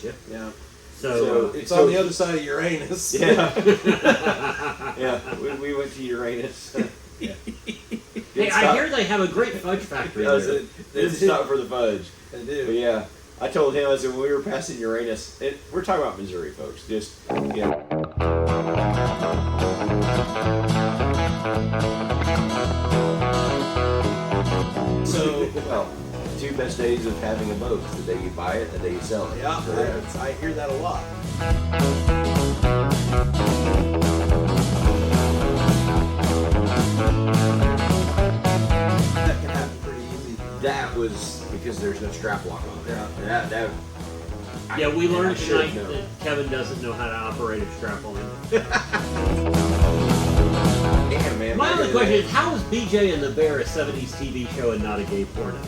gotcha. Yeah. So it's on the other side of Uranus. Yeah. Yeah. We went to Uranus. Hey, I hear they have a great fudge factory there. It's not for the fudge. They do. But yeah, I told him, I said, when we were passing Uranus, we're talking about Missouri, folks. Just, yeah. So, well, the two best days of having a boat is the day you buy it and the day you sell it. yeah, I hear that a lot. That can happen pretty easy. That was because there's no strap lock on there. Yeah. Yeah, we learned I should tonight know. that Kevin doesn't know how to operate a strap-on. Damn, man. My only question is, how is BJ and the Bear a 70s TV show and not a gay porno?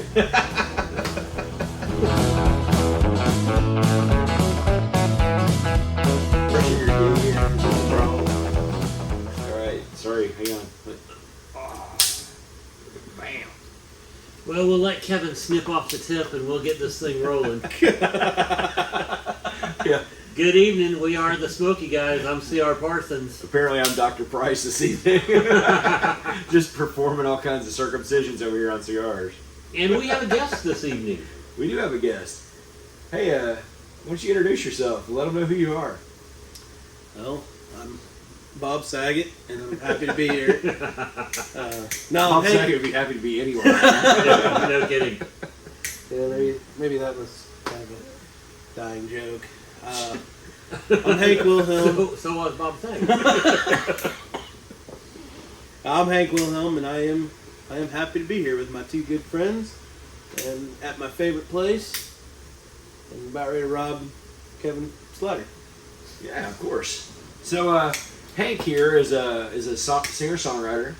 Alright, sorry, hang on. Bam. Well, we'll let Kevin snip off the tip and we'll get this thing rolling. Yeah. Good evening, we are the Smokey Guys. I'm CR Parsons. Apparently I'm Dr. Price this evening. Just performing all kinds of circumcisions over here on cigars. And we have a guest this evening. We do have a guest. Hey, why don't you introduce yourself? Let them know who you are. Well, I'm Bob Saget, and I'm happy to be here. No, Bob hey, Saget would be happy to be anywhere. No kidding. yeah, maybe that was kind of a dying joke. I'm Hank Wilhelm. So was Bob saying. I'm Hank Wilhelm, and I am happy to be here with my two good friends, and at my favorite place, and about ready to rob Kevin Slider. Yeah, of course. So Hank here is a singer-songwriter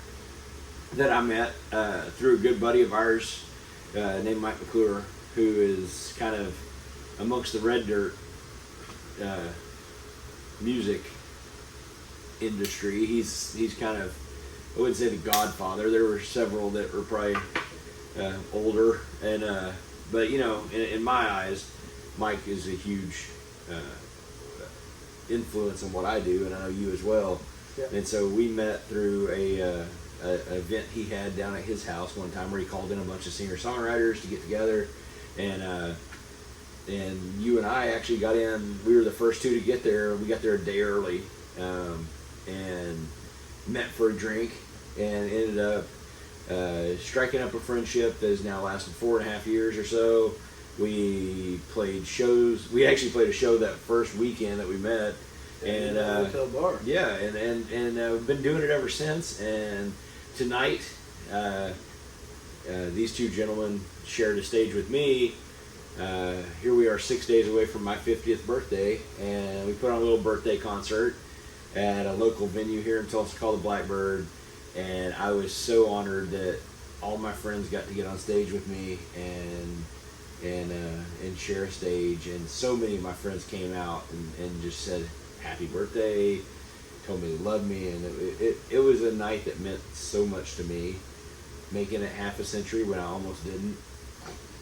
that I met through a good buddy of ours named Mike McClure, who is kind of amongst the red dirt music industry. He's kind of, I wouldn't say the godfather. There were several that were probably older, and but you know, in my eyes, Mike is a huge influence on what I do, and I know you as well. Yep. And so we met through a event he had down at his house one time, where he called in a bunch of singer-songwriters to get together, and you and I actually got in. We were the first two to get there. We got there a day early, and met for a drink, and ended up striking up a friendship that has now lasted 4.5 years or so. We played shows. We actually played a show that first weekend that we met, and hotel bar. yeah, and we've been doing it ever since. And tonight, these two gentlemen shared a stage with me. Here we are 6 days away from my 50th birthday, and we put on a little birthday concert at a local venue here in Tulsa called the Blackbird, and I was so honored that all my friends got to get on stage with me and share a stage, and so many of my friends came out and just said happy birthday, told me they loved me, and it was a night that meant so much to me, making it half a century when I almost didn't.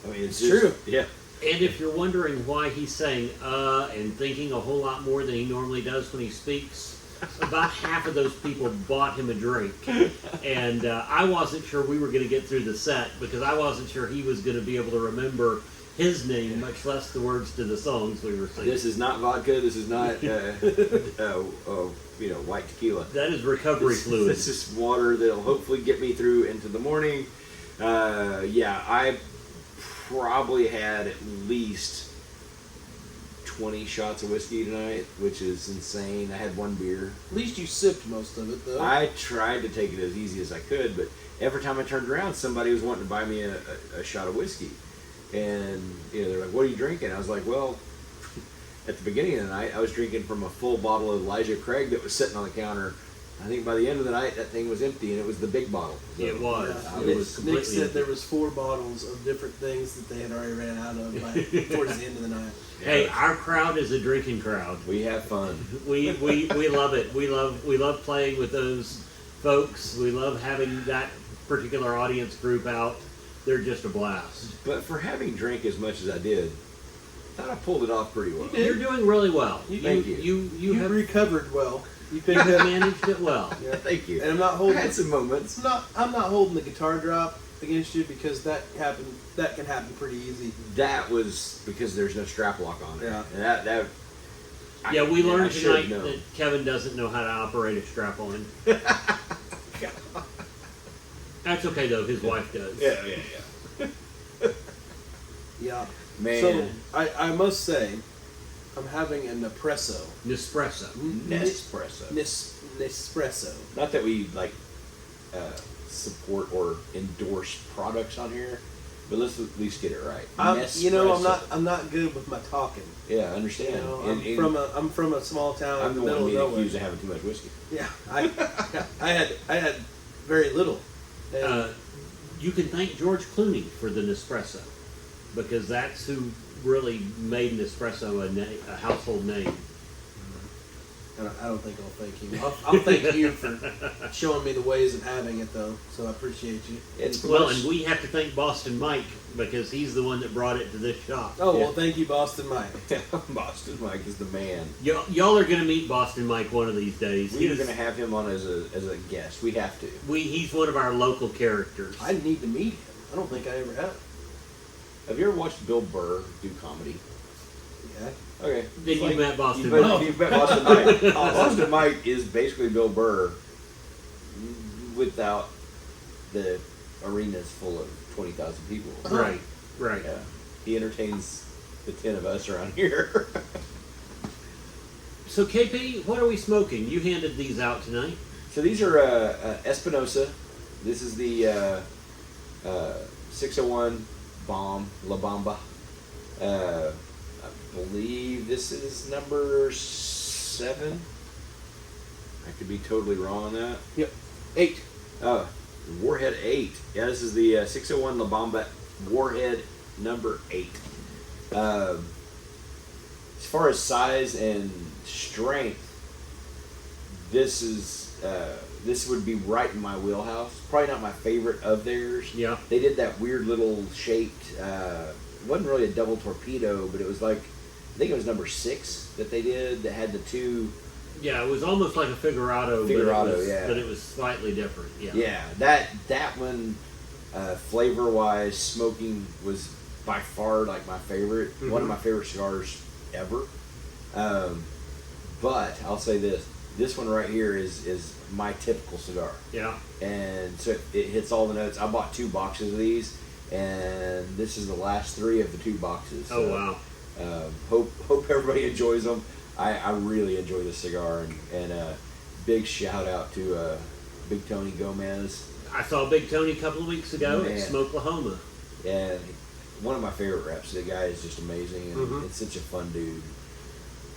I mean, it's just, true. Yeah. And if you're wondering why he's saying and thinking a whole lot more than he normally does when he speaks, about half of those people bought him a drink. And I wasn't sure we were going to get through the set because I wasn't sure he was going to be able to remember his name, much less the words to the songs we were singing. This is not vodka. This is not white tequila. That is recovery fluid. This is water that'll hopefully get me through into the morning. I probably had at least 20 shots of whiskey tonight, which is insane. I had one beer. At least you sipped most of it, though. I tried to take it as easy as I could, but every time I turned around, somebody was wanting to buy me a shot of whiskey. And they're like, "What are you drinking?" I was like, "Well, at the beginning of the night, I was drinking from a full bottle of Elijah Craig that was sitting on the counter. I think by the end of the night, that thing was empty, and it was the big bottle." So, It was. Yeah. It was completely Nick said empty. there was 4 bottles of different things that they had already ran out of towards the end of the night. Hey, our crowd is a drinking crowd. We have fun. We love it. We love playing with those folks. We love having that particular audience group out. They're just a blast. But for having drank as much as I did, thought I pulled it off pretty well. You're doing really well. Thank you. You You've have recovered well. You you picked have up. managed it well. Yeah. Thank you. And I'm not I holding. had some moments. I'm not holding the guitar drop against you because that can happen pretty easy. That was because there's no strap lock on it. Yeah. And that. Yeah, we learned I tonight should've known. that Kevin doesn't know how to operate a strap-on. That's okay though. His wife does. Yeah. Yeah. Man. So I must say, I'm having a Nespresso. Nespresso. Nespresso. Nespresso. Not that we support or endorse products on here, but let's at least get it right. Nespresso. I'm not good with my talking. Yeah, I understand. You know, And I'm from a small town I'm in the the one middle being of nowhere. accused of having too much whiskey. Yeah, I had very little. And You can thank George Clooney for the Nespresso, because that's who really made Nespresso a household name. I don't think I'll thank you. I'll thank you for showing me the ways of having it, though. So I appreciate you. Well, and we have to thank Boston Mike, because he's the one that brought it to this shop. Oh, Yeah. well, thank you, Boston Mike. Boston Mike is the man. Y'all are going to meet Boston Mike one of these days. We're going to have him on as a guest. We have to. He's one of our local characters. I need to meet him. I don't think I ever have. Have you ever watched Bill Burr do comedy? Yeah. Okay. Then you met Boston You've Mike. met Boston Mike. Boston Mike is basically Bill Burr without the arenas full of 20,000 people. Right. Yeah. He entertains the 10 of us around here. So, KP, what are we smoking? You handed these out tonight. So these are Espinosa. This is the 601 Bomb, La Bamba. I believe this is number 7. I could be totally wrong on that. Yep. 8. Warhead 8. Yeah, this is the 601 La Bamba Warhead number 8. As far as size and strength, this would be right in my wheelhouse. Probably not my favorite of theirs. Yeah. They did that weird little shaped, it wasn't really a double torpedo, but it was like, I think it was number 6 that they did that had the 2. Yeah, it was almost like a Figurado, Yeah. but it was slightly different. Yeah. Yeah, that one, flavor-wise, smoking was by far like my favorite. Mm-hmm. One of my favorite cigars ever. But I'll say this one right here is my typical cigar. Yeah. And so it hits all the notes. I bought 2 boxes of these, and this is the last 3 of the 2 boxes. Oh, So, wow. Hope everybody enjoys them. I really enjoy this cigar, and big shout out to Big Tony Gomez. I saw Big Tony a couple of weeks ago Man. at Smokelahoma. And one of my favorite reps. The guy is just amazing, and Mhm. it's such a fun dude.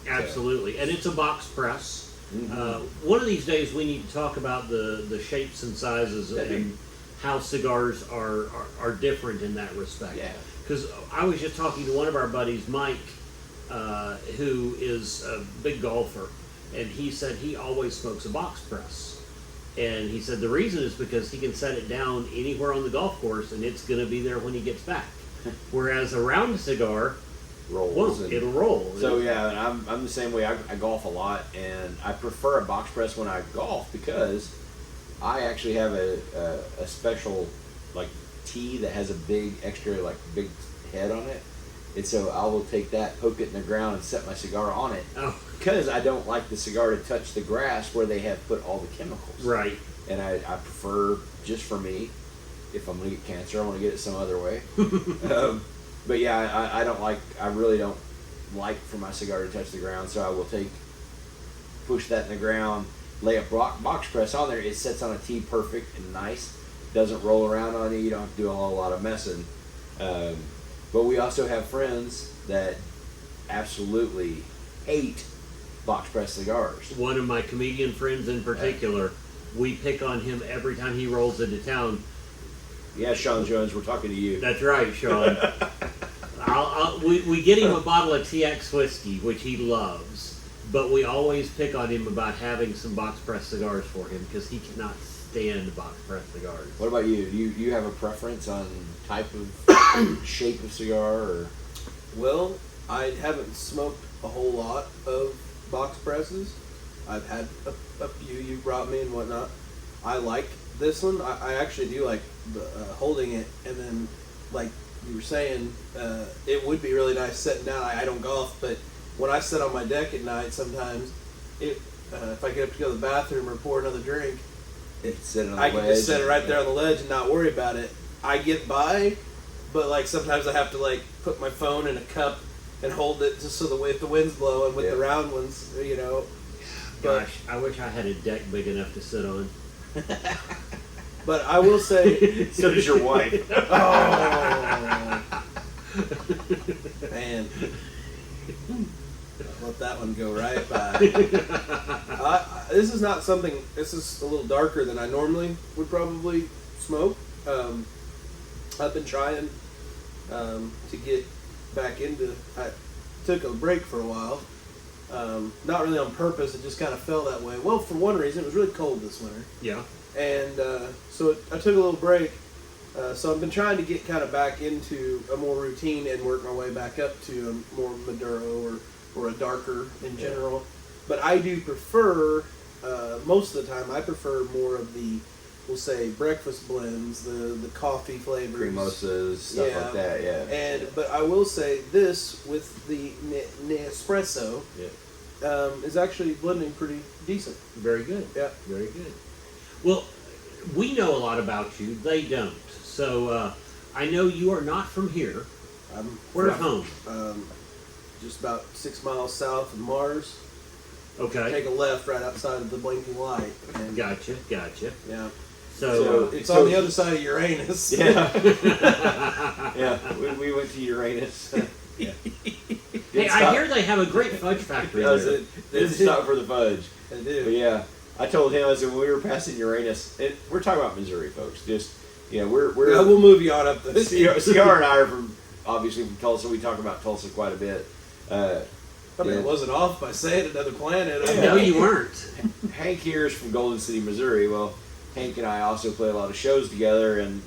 Absolutely. And it's a box press. Mhm. One of these days we need to talk about the shapes and sizes and how cigars are different in that respect. Yeah. Because I was just talking to one of our buddies, Mike, who is a big golfer, and he said he always smokes a box press. And he said the reason is because he can set it down anywhere on the golf course and it's going to be there when he gets back. Whereas a round cigar, Rolls. won't. It'll roll. So yeah, and I'm the same way. I golf a lot, and I prefer a box press when I golf because I actually have a special like tee that has a big extra big head on it, and so I will take that, poke it in the ground, and set my cigar on it Oh, because I don't like the cigar to touch the grass where they have put all the chemicals. right. And I prefer, just for me, if I'm gonna get cancer, I want to get it some other way. But yeah, I really don't like for my cigar to touch the ground, so I will push that in the ground, lay a box press on there. It sets on a tee perfect and nice. Doesn't roll around on you. You don't have to do a whole lot of messing. But we also have friends that absolutely hate box press cigars. One of my comedian friends in particular, we pick on him every time he rolls into town. Yeah, Sean Jones, we're talking to you. That's right, Sean. We get him a bottle of TX whiskey, which he loves, but we always pick on him about having some box press cigars for him because he cannot stand box press cigars. What about you? Do you have a preference on type of shape of cigar? Or Well, I haven't smoked a whole lot of box presses. I've had a few you brought me and whatnot. I like this one. I actually do like the, holding it, and then like you were saying, it would be really nice sitting down. I don't golf, but when I sit on my deck at night, sometimes if I get up to go to the bathroom or pour another drink, I can just sit it right there on the ledge and not worry about it. I get by, but like sometimes I have to like put my phone in a cup and hold it just so if the wind's blowing with the round ones, you know. Gosh, I wish I had a deck big enough to sit on. But I will say, so does your wife. oh man, let that one go right by. This is not something. This is a little darker than I normally would probably smoke. I've been trying to get back into. I took a break for a while. Not really on purpose. It just kind of fell that way. Well, for one reason, it was really cold this winter. Yeah. And so I took a little break. So I've been trying to get kind of back into a more routine and work my way back up to a more Maduro or a darker in general. But I do prefer, most of the time, I prefer more of the, we'll say, breakfast blends, the coffee flavors. Cremosas, stuff like that, yeah. But I will say this, with the Nespresso, is actually blending pretty decent. Very good. Yeah. Very good. Well, we know a lot about you. They don't. So I know you are not from here. Where's home? Just about 6 miles south of Mars. Okay. Take a left right outside of the blinking light. And Gotcha. Yeah. So it's on the other side of Uranus. Yeah. Yeah. We went to Uranus. Yeah. Hey, I hear they have a great fudge factory there. It didn't stop for the fudge. They do. But yeah, I told him, I said, when we were passing Uranus, we're talking about Missouri, folks. Just, you know, we'll move you on up the CR and I are obviously from Tulsa. We talk about Tulsa quite a bit. I mean, it wasn't off by saying another planet. No, you weren't. Hank here is from Golden City, Missouri. Well, Hank and I also play a lot of shows together, and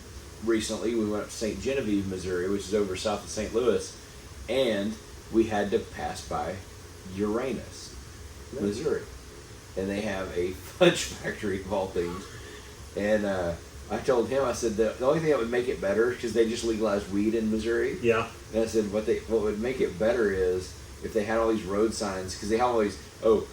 recently we went up to St. Genevieve, Missouri, which is over south of St. Louis, and we had to pass by Uranus, Missouri. And they have a fudge factory of all things. And I told him, I said, the only thing that would make it better, because they just legalized weed in Missouri. Yeah. And I said, what would make it better is if they had all these road signs, because they have all these,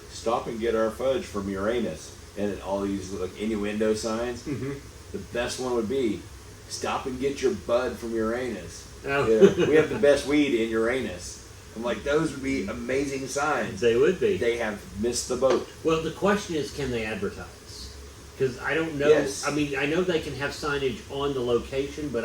stop and get our fudge from Uranus. And all these like innuendo signs. Mm-hmm. The best one would be, stop and get your bud from Uranus. Oh. We have the best weed in Uranus. I'm like, those would be amazing signs. They would be. They have missed the boat. Well, the question is, can they advertise? Because I don't know. Yes. I mean, I know they can have signage on the location, but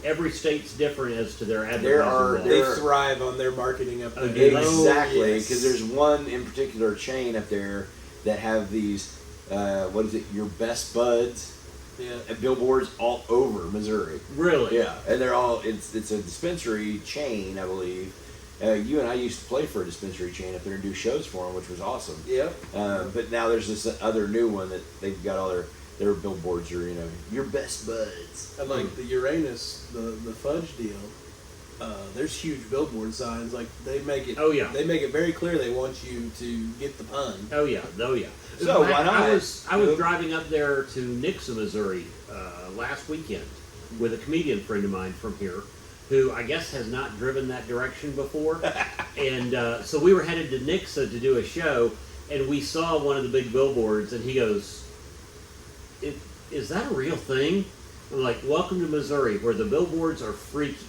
every state's different as to their advertising. They thrive on their marketing up there. Exactly, because there's one in particular chain up there that have these, your best buds. Yeah. And billboards all over Missouri. Really? Yeah, and they're all. It's a dispensary chain, I believe. You and I used to play for a dispensary chain up there and do shows for them, which was awesome. Yep. But now there's this other new one that they've got all their billboards are, your best buds. And like the Uranus, the fudge deal, there's huge billboard signs. Like they make it. Oh yeah. They make it very clear they want you to get the pun. Oh yeah. Oh yeah. So why not? I was driving up there to Nixa, Missouri, last weekend with a comedian friend of mine from here, who I guess has not driven that direction before. And so we were headed to Nixa to do a show, and we saw one of the big billboards, and he goes, is that a real thing? I'm like, welcome to Missouri, where the billboards are freaky.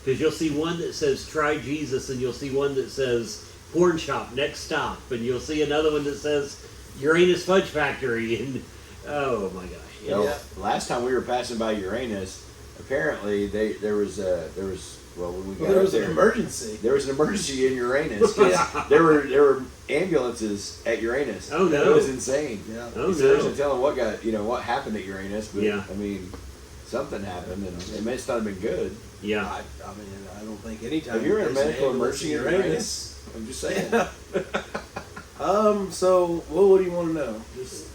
Because you'll see one that says, try Jesus, and you'll see one that says, porn shop, next stop, and you'll see another one that says, Uranus Fudge Factory, and oh my gosh. Yeah. Last time we were passing by Uranus, apparently there was an emergency. There was an emergency in Uranus because there were ambulances at Uranus. Oh no, it was insane. Yeah. Oh no. There's no telling what happened at Uranus, but I mean, something happened, and it may not have been good. Yeah. I mean, I don't think any time. If you're in a medical emergency at Uranus, I'm just saying. Yeah. So, what do you want to know?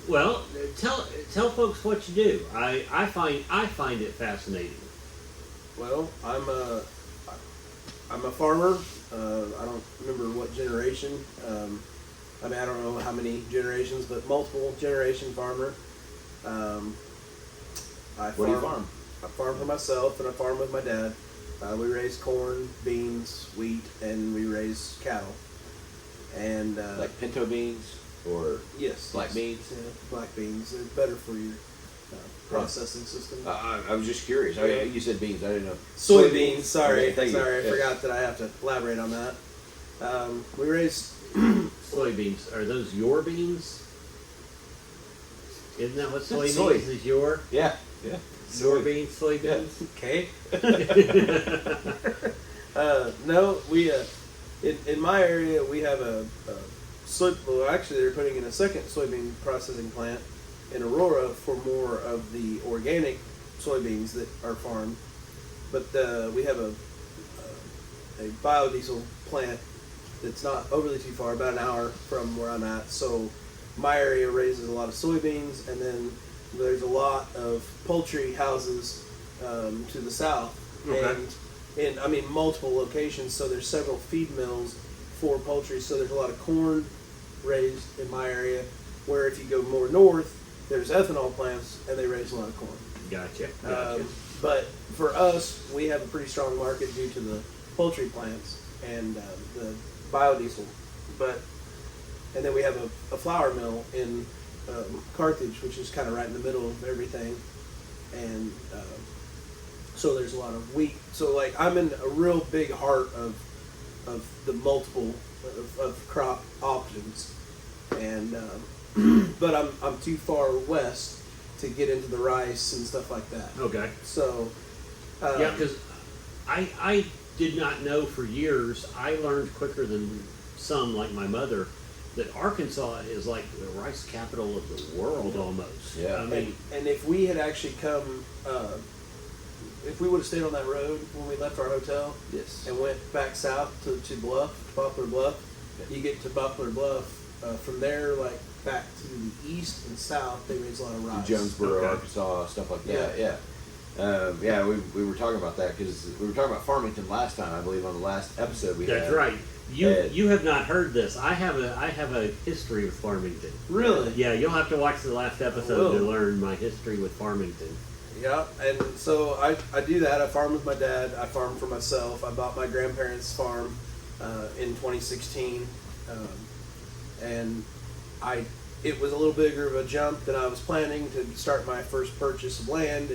Well, tell folks what you do. I find it fascinating. Well, I'm a farmer I don't remember what generation. I don't know how many generations, but multiple generation farmer. What do you farm? I farm for myself, and I farm with my dad. We raise corn, beans, wheat, and we raise cattle. And Like pinto beans or yes, black beans? Yeah, black beans. They're better for your processing system. I was just curious. You said beans. I didn't know. Soybeans. Sorry, Okay, I yeah. forgot that I have to elaborate on that. We raise Soybeans. Are those your beans? Isn't that what soybeans Soy. is? Your Yeah. your beans, soybeans. okay. No, we in my area we have a well, actually they're putting in a second soybean processing plant in Aurora for more of the organic soybeans that are farmed. But we have a biodiesel plant that's not overly too far, about an hour from where I'm at. So my area raises a lot of soybeans, and then there's a lot of poultry houses to the south, and multiple locations. So there's several feed mills for poultry. So there's a lot of corn raised in my area. Where if you go more north, there's ethanol plants, and they raise a lot of corn. Gotcha. But for us, we have a pretty strong market due to the poultry plants and the biodiesel. And then we have a flour mill in Carthage, which is kind of right in the middle of everything. And so there's a lot of wheat. So like I'm in a real big heart of the multiple of crop options. And but I'm too far west to get into the rice and stuff like that. Okay. So Yeah, because I did not know for years. I learned quicker than some, like my mother, that Arkansas is like the rice capital of the world almost. Yeah. I mean, and if we had actually come, if we would have stayed on that road when we left our hotel Yes. and went back south to Poplar Bluff, you get to Poplar Bluff. From there, like back to the east and south, they raise a lot of rice. Jonesboro, Okay. Arkansas, stuff like that. Yeah. We were talking about that because we were talking about Farmington last time, I believe, on the last episode we had. that's right. You have not heard this. I have a history with Farmington. Really? Yeah, you'll have to watch the last episode to learn my history with Farmington. Yeah, and so I do that. I farm with my dad. I farm for myself. I bought my grandparents' farm in 2016. And it was a little bigger of a jump than I was planning to start my first purchase of land.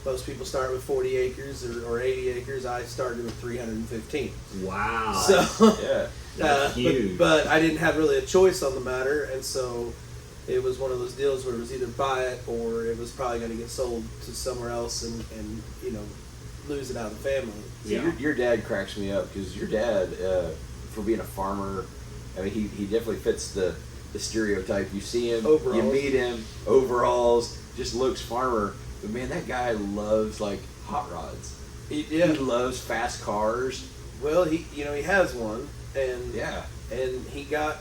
Most people start with 40 acres or 80 acres. I started with 315. Wow. So Yeah. That's huge. But I didn't have really a choice on the matter, and so it was one of those deals where it was either buy it or it was probably going to get sold to somewhere else and lose it out of the family. See, your dad cracks me up because your dad, for being a farmer, I mean, he definitely fits the stereotype. You see him, Overalls. you meet him, overalls, just looks farmer. But man, that guy loves like hot rods. He loves fast cars. Well, he has one, and Yeah. and he got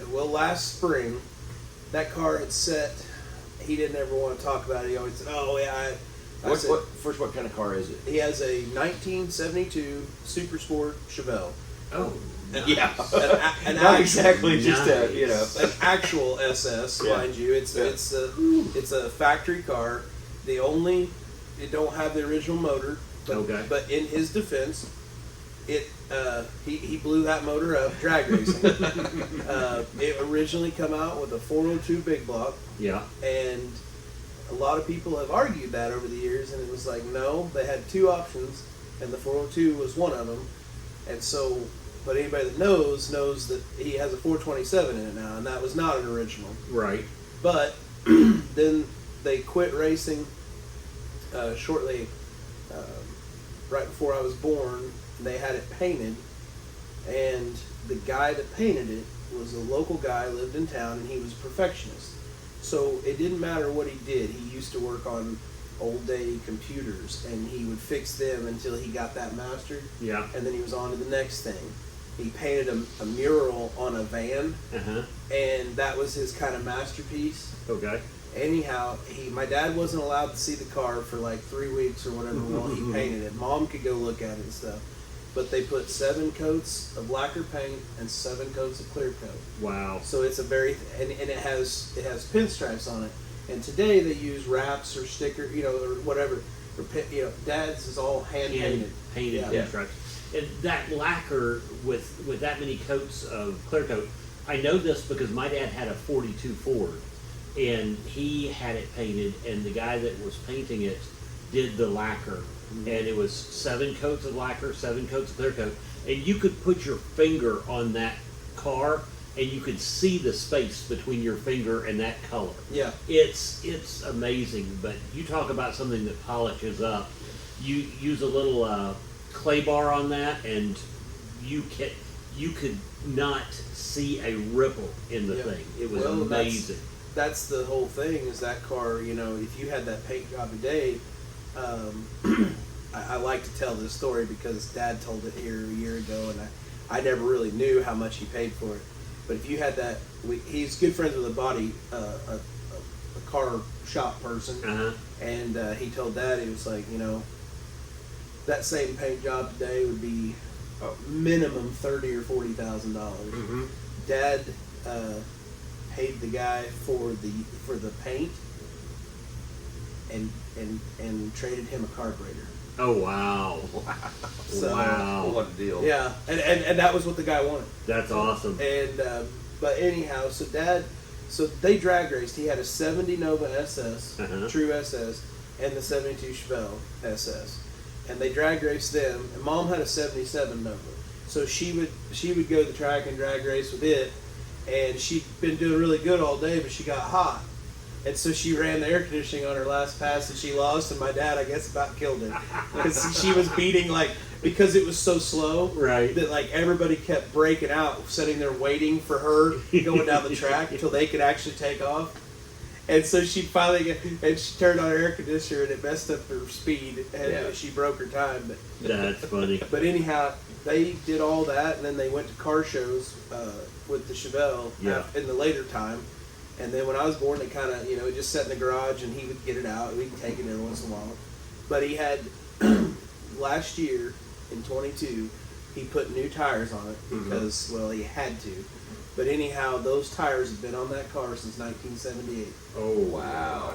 last spring. That car had set. He didn't ever want to talk about it. He always said, "Oh yeah." What kind of car is it? He has a 1972 Super Sport Chevelle. Oh, Yeah. An Not actual- exactly just an actual SS, Yeah. mind you. It's a factory car. It don't have the original motor. But, Okay. But in his defense, he blew that motor up drag racing. It originally come out with a 402 big block, yeah. and a lot of people have argued that over the years, and it was like, no, they had two options, and the 402 was one of them. And so, but anybody that knows that he has a 427 in it now, and that was not an original. Right. But then they quit racing shortly, right before I was born. They had it painted, and the guy that painted it was a local guy, lived in town, and he was a perfectionist. So it didn't matter what he did. He used to work on old day computers, and he would fix them until he got that mastered. Yeah. And then he was on to the next thing. He painted a mural on a van, and that was his kind of masterpiece. Okay. Anyhow, my dad wasn't allowed to see the car for like 3 weeks or whatever while he painted it. Mom could go look at it and stuff. but they put 7 coats of lacquer paint and 7 coats of clear coat. Wow. So it's a very and it has pinstripes on it. And today they use wraps or sticker, or whatever. Or Dad's is all hand painted. Painted pinstripes. And that lacquer with that many coats of clear coat, I know this because my dad had a 42 Ford, and he had it painted, and the guy that was painting it did the lacquer, and it was 7 coats of lacquer, 7 coats of clear coat, and you could put your finger on that car, and you could see the space between your finger and that color. Yeah. It's amazing, but you talk about something that polishes up. You use a little clay bar on that, and you could not see a ripple in the thing. It was amazing. That's the whole thing. Is that car? If you had that paint job today, I like to tell this story because Dad told it here a year ago, and I never really knew how much he paid for it. But if you had that, he's good friends with a car shop person, and he told Dad, he was like, that same paint job today would be minimum $30,000 or $40,000. Dad paid the guy for the paint and traded him a carburetor. Oh wow! So, wow! What a deal! Yeah, and that was what the guy wanted. That's awesome. And but anyhow, so they drag raced. He had a 70 Nova SS, true SS, and the 72 Chevelle SS, and they drag raced them. And Mom had a 77 Nova, so she would go to the track and drag race with it. And she'd been doing really good all day, but she got hot. And so she ran the air conditioning on her last pass, and she lost, and my dad, I guess, about killed her. Because she was beating, because it was so slow, right, that, everybody kept breaking out, sitting there waiting for her going down the track until they could actually take off. And so she finally, she turned on her air conditioner, and it messed up her speed, and she broke her time. But, that's funny. But anyhow, they did all that, and then they went to car shows with the Chevelle in the later time. And then when I was born, they kind of, it just sat in the garage, and he would get it out. We'd take it every once in a while. But he had, last year, in 22, he put new tires on it because, he had to. But anyhow, those tires have been on that car since 1978. Oh, wow.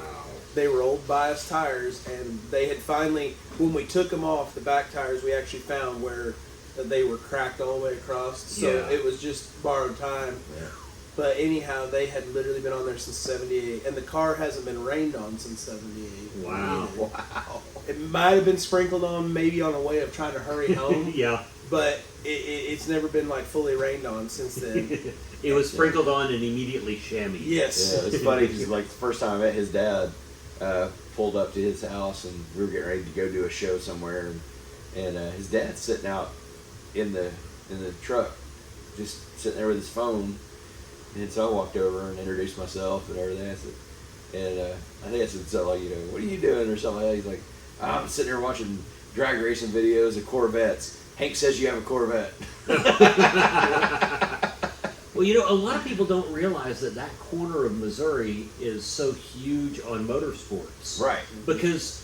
They were old bias tires, and they had finally, when we took them off, the back tires, we actually found where they were cracked all the way across. So it was just borrowed time. Yeah. But anyhow, they had literally been on there since 78, and the car hasn't been rained on since 78. Wow. Wow. It might have been sprinkled on maybe on a way of trying to hurry home. Yeah. But it's never been fully rained on since then. It was sprinkled on and immediately chamois. Yes. Yeah, it's funny because the first time I met his dad, pulled up to his house, and we were getting ready to go do a show somewhere, and his dad's sitting out in the truck, just sitting there with his phone. And so I walked over and introduced myself and everything. I think I said something like, what are you doing or something like that. He's like, I'm sitting here watching drag racing videos of Corvettes. Hank says you have a Corvette. Well, a lot of people don't realize that corner of Missouri is so huge on motorsports. Right. Because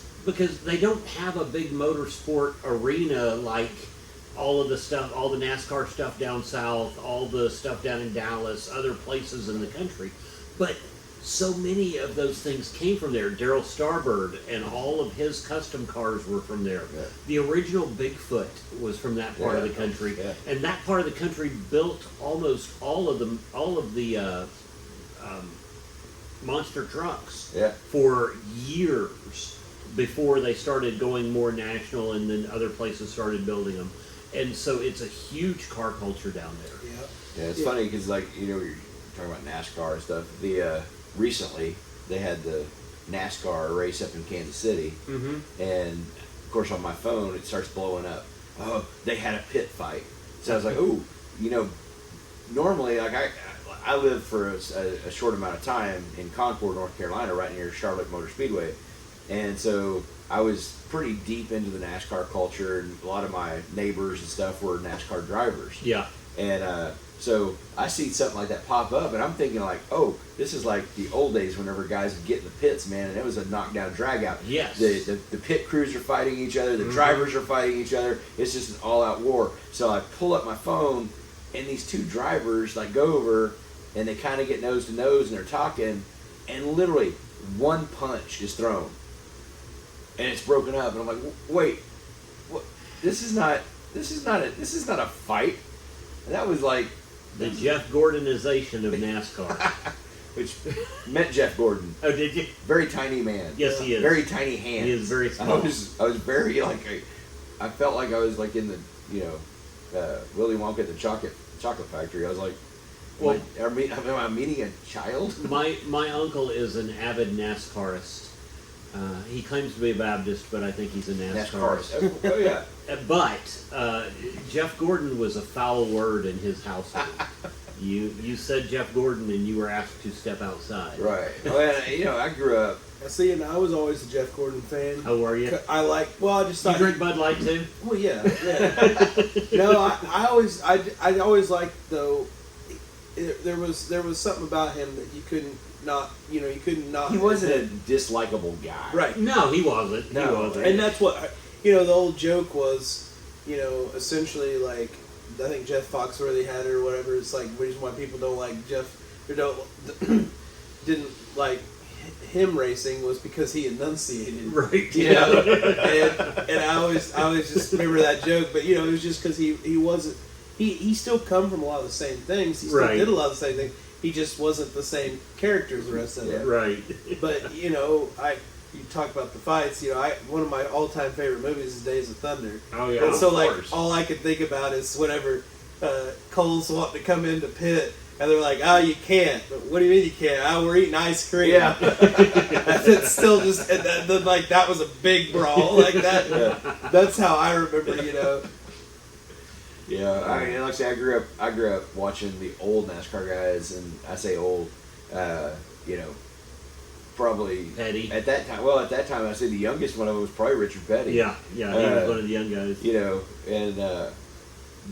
they don't have a big motorsport arena like all of the stuff, all the NASCAR stuff down south, all the stuff down in Dallas, other places in the country. But so many of those things came from there. Darryl Starbird and all of his custom cars were from there. Yeah. The original Bigfoot was from that part of the country. Yeah. And that part of the country built almost all of the monster trucks for years before they started going more national, and then other places started building them. And so it's a huge car culture down there. Yeah, it's funny because you're talking about NASCAR and stuff. Recently they had the NASCAR race up in Kansas City, and of course on my phone it starts blowing up. Oh, they had a pit fight. So I was like, oh, normally I lived for a short amount of time in Concord, North Carolina, right near Charlotte Motor Speedway, and so I was pretty deep into the NASCAR culture, and a lot of my neighbors and stuff were NASCAR drivers. Yeah. And So I see something like that pop up, and I'm thinking like, oh, this is like the old days whenever guys would get in the pits, man, and it was a knockdown, drag out. Yes. The pit crews are fighting each other, the drivers are fighting each other. It's just an all-out war. So I pull up my phone, and these two drivers like go over, and they kind of get nose to nose, and they're talking, and literally one punch is thrown, and it's broken up, and I'm like, wait, what? This is not a fight. And that was like the Jeff Gordonization of NASCAR. which met Jeff Gordon. Oh, did you? Very tiny man. Yes, he is. Very tiny hands. He is very small. I was very like I felt like I was like in the Willy Wonka at the chocolate factory. I was like, well, am I meeting a child? My uncle is an avid NASCArist. He claims to be a Baptist, but I think he's a NASCArist. Oh yeah. But Jeff Gordon was a foul word in his household. You said Jeff Gordon, and you were asked to step outside. Right. Well, I grew up. See, and I was always a Jeff Gordon fan. How were you? I just thought. You drink Bud Light too? Well, yeah. No, I always liked though. There was something about him that you couldn't not. He wasn't a dislikable guy. Right. No, he wasn't. No. He wasn't. And that's what the old joke was. Essentially like I think Jeff Foxworthy had it or whatever. It's like the reason why people don't like Jeff or didn't like him racing was because he enunciated. Right. And I always just remember that joke. But it was just because he wasn't. He still come from a lot of the same things. He still did a lot of the same things. He just wasn't the same character as the rest of them. Right. But you talk about the fights. One of my all-time favorite movies is Days of Thunder. Oh yeah. And so of course. all I could think about is whenever Cole's wanting to come into pit, and they're like, "Oh, you can't." But what do you mean you can't? "Oh, we're eating ice cream." Yeah. And it's still just that was a big brawl like that. Yeah. That's how I remember. Yeah, I mean, like I say, I grew up watching the old NASCAR guys, and I say old, probably Petty. at that time. Well, at that time, I say the youngest one of them was probably Richard Petty. Yeah, he was one of the young guys. And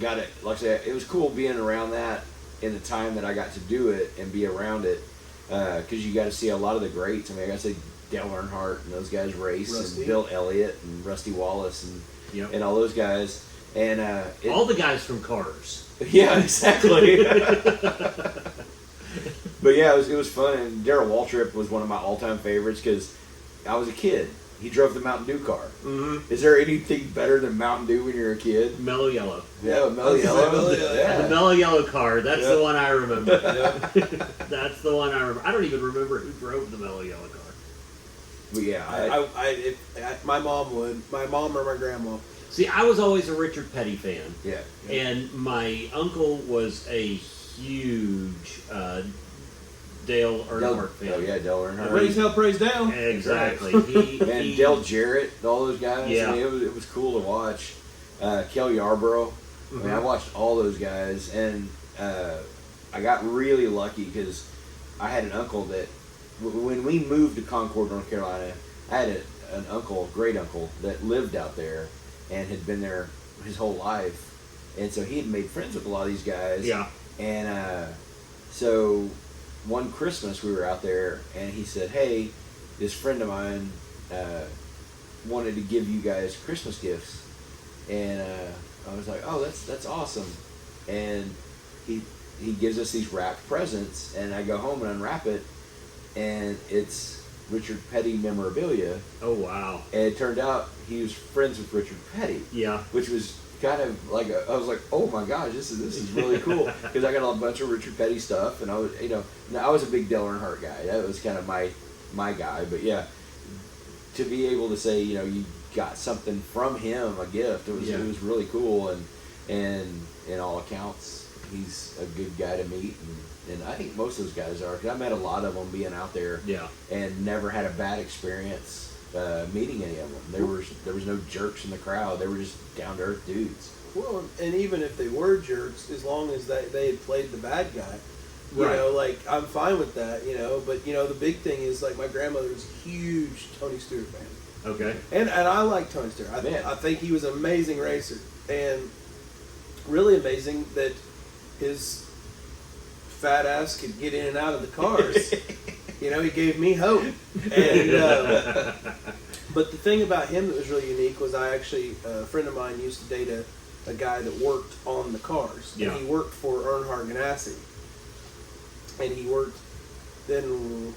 got it. Like I say, it was cool being around that in the time that I got to do it and be around it, because you got to see a lot of the greats. I mean, I got to see Dale Earnhardt and those guys race, Rusty. and Bill Elliott and Rusty Wallace and all those guys. And all the guys from Cars. Yeah, exactly. But yeah, it was fun. And Darrell Waltrip was one of my all-time favorites because I was a kid. He drove the Mountain Dew car. Mm-hmm. Is there anything better than Mountain Dew when you're a kid? Mellow Yellow. Yeah, Mellow Yellow. Yeah. The Mellow Yellow car. That's the one I remember. That's the one I remember. I don't even remember who drove the Mellow Yellow car. But yeah, my mom would. My mom or my grandma. See, I was always a Richard Petty fan. Yeah. And my uncle was a huge Dale Earnhardt fan. Oh yeah, Dale Earnhardt. Praise hell, praise down. Exactly. And Dale Jarrett, all those guys. Yeah. I mean, it was cool to watch. Kel Yarborough. I mean, I watched all those guys, and I got really lucky because I had an uncle that, when we moved to Concord, North Carolina, I had an uncle, great uncle, that lived out there and had been there his whole life, and so he had made friends with a lot of these guys. Yeah. And so one Christmas we were out there, and he said, "Hey, this friend of mine wanted to give you guys Christmas gifts," and I was like, "Oh, that's awesome." And he gives us these wrapped presents, and I go home and unwrap it, and it's Richard Petty memorabilia. Oh wow! And it turned out he was friends with Richard Petty. Yeah. Which was kind of like I was like, oh my gosh, this is really cool, because I got a bunch of Richard Petty stuff, and I was I was a big Dale Earnhardt guy. That was kind of my guy. But yeah, to be able to say you got something from him, a gift, it was really cool, and in all accounts, he's a good guy to meet, and I think most of those guys are, because I met a lot of them being out there, and never had a bad experience meeting any of them. There was no jerks in the crowd. They were just down to earth dudes. Well, and even if they were jerks, as long as they had played the bad guy, Right. I'm fine with that. But the big thing is like my grandmother was a huge Tony Stewart fan. Okay. And I like Tony Stewart. I think he was an amazing racer, and really amazing that his fat ass could get in and out of the cars. You know, he gave me hope. And but the thing about him that was really unique was I actually, a friend of mine used to date a guy that worked on the cars. Yeah. And he worked for Earnhardt Ganassi. And he worked then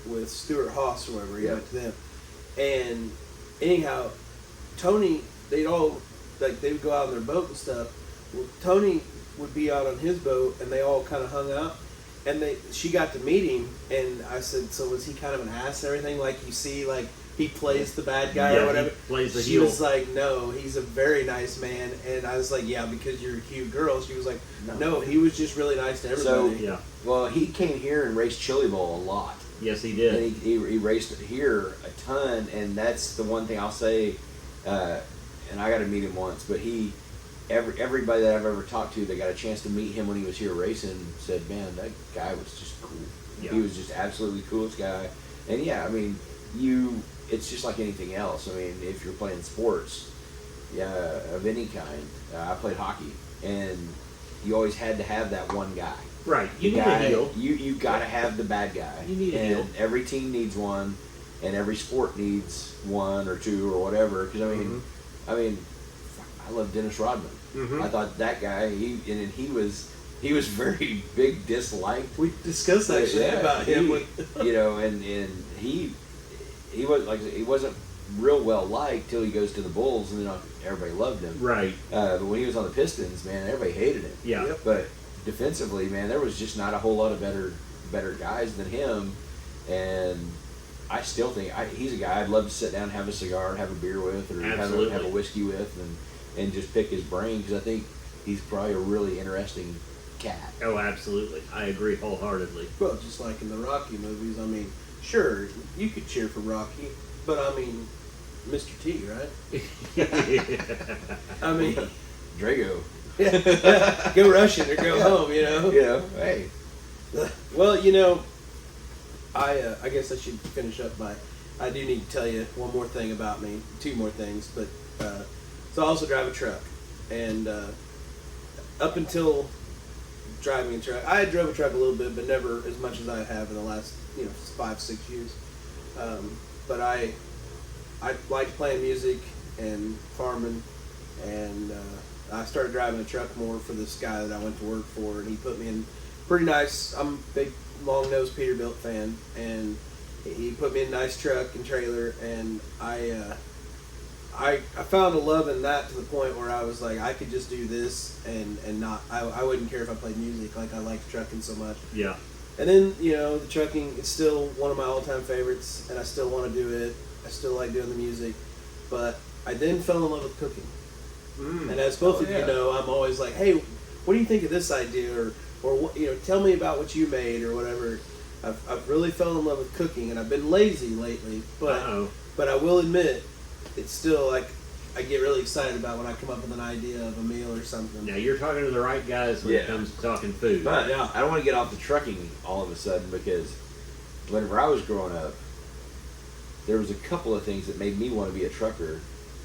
with Stuart Haas or whatever. He went to them. And anyhow, Tony, they would go out on their boat and stuff. Well, Tony would be out on his boat, and they all kind of hung out. And she got to meet him, and I said, so was he kind of an ass and everything? Like you see, like he plays the bad guy or whatever. He plays the she heel. was like, no, he's a very nice man. And I was like, yeah, because you're a cute girl. She was like, no, he was just really nice to everybody. Yeah. Well, he came here and raced Chili Bowl a lot. Yes, he did. And he raced here a ton, and that's the one thing I'll say. And I got to meet him once, but everybody that I've ever talked to that got a chance to meet him when he was here racing said, man, that guy was just cool. Yeah. He was just absolutely the coolest guy. And yeah, I mean, it's just like anything else. I mean, if you're playing sports, of any kind, I played hockey, and you always had to have that one guy. Right. You need a heel. You got to have the bad guy. You need a heel. Every team needs one, and every sport needs one or two or whatever. Because I mean, I love Dennis Rodman. Mm-hmm. I thought that guy. He was very big disliked. We discussed actually about him. And he was like he wasn't real well liked till he goes to the Bulls, and then everybody loved him. Right. But when he was on the Pistons, man, everybody hated him. Yeah. Yep. But defensively, man, there was just not a whole lot of better guys than him, and I still think he's a guy I'd love to sit down and have a cigar and have a beer with, or have a whiskey with, and just pick his brain, because I think he's probably a really interesting cat. Oh, absolutely. I agree wholeheartedly. Well, just like in the Rocky movies, I mean, sure, you could cheer for Rocky, but I mean, Mr. T, right? I mean, Drago. Yeah, go Russian or go home, you know? Yeah, hey. Well, I guess I should finish up by, I do need to tell you one more thing about me, two more things, but, so I also drive a truck, and up until driving a truck, I drove a truck a little bit, but never as much as I have in the last, 5-6 years, but I like playing music and farming, and I started driving a truck more for this guy that I went to work for, and he put me in pretty nice. I'm a big long-nosed Peterbilt fan, and he put me in a nice truck and trailer, and I found a love in that to the point where I was like, I could just do this and not. I wouldn't care if I played music. Like, I liked trucking so much. Yeah. And then the trucking is still one of my all-time favorites, and I still want to do it. I still like doing the music, but I then fell in love with cooking. And as both of you know, I'm always like, hey, what do you think of this idea, or tell me about what you made or whatever. I've really fell in love with cooking, and I've been lazy lately, but I will admit, it's still like I get really excited about when I come up with an idea of a meal or something. Now, you're talking to the right guys when it comes to talking food. But I don't want to get off the trucking all of a sudden, because whenever I was growing up, there was a couple of things that made me want to be a trucker.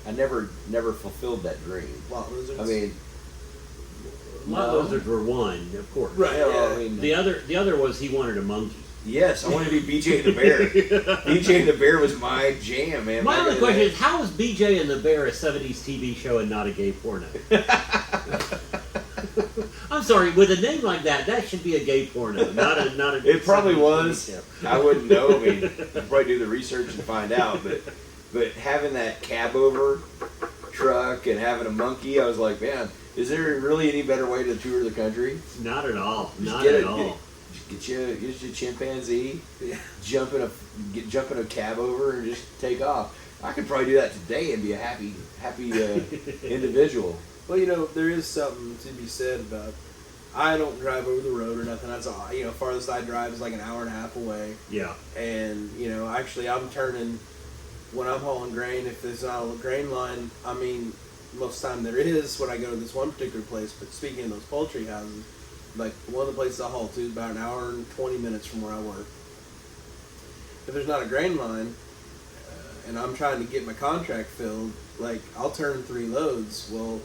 I never fulfilled that dream. Lot lizards. I mean, Lot lizards were one, of course. Right. I mean, The other was he wanted a monkey. yes, I wanted to be BJ and the Bear. BJ and the Bear was my jam, man. My only question is, how is BJ and the Bear a 70s TV show and not a gay porno? I'm sorry, with a name like that should be a gay porno, not a. It probably 70s was. TV show. I wouldn't know. I mean, I'd probably do the research and find out. But having that cab over truck and having a monkey, I was like, man, is there really any better way to tour the country? Not at all. Not Just at all. Get you a chimpanzee, jump in a cab over and just take off. I could probably do that today and be a happy individual. Well, there is something to be said about. I don't drive over the road or nothing. That's all. Farthest I drive is like an hour and a half away. Yeah. And actually, I'm turning when I'm hauling grain. If there's not a grain line, I mean, most of the time there is when I go to this one particular place. But speaking of those poultry houses, like one of the places I haul to is about an hour and 20 minutes from where I work. If there's not a grain line, and I'm trying to get my contract filled, like I'll turn 3 loads. Well,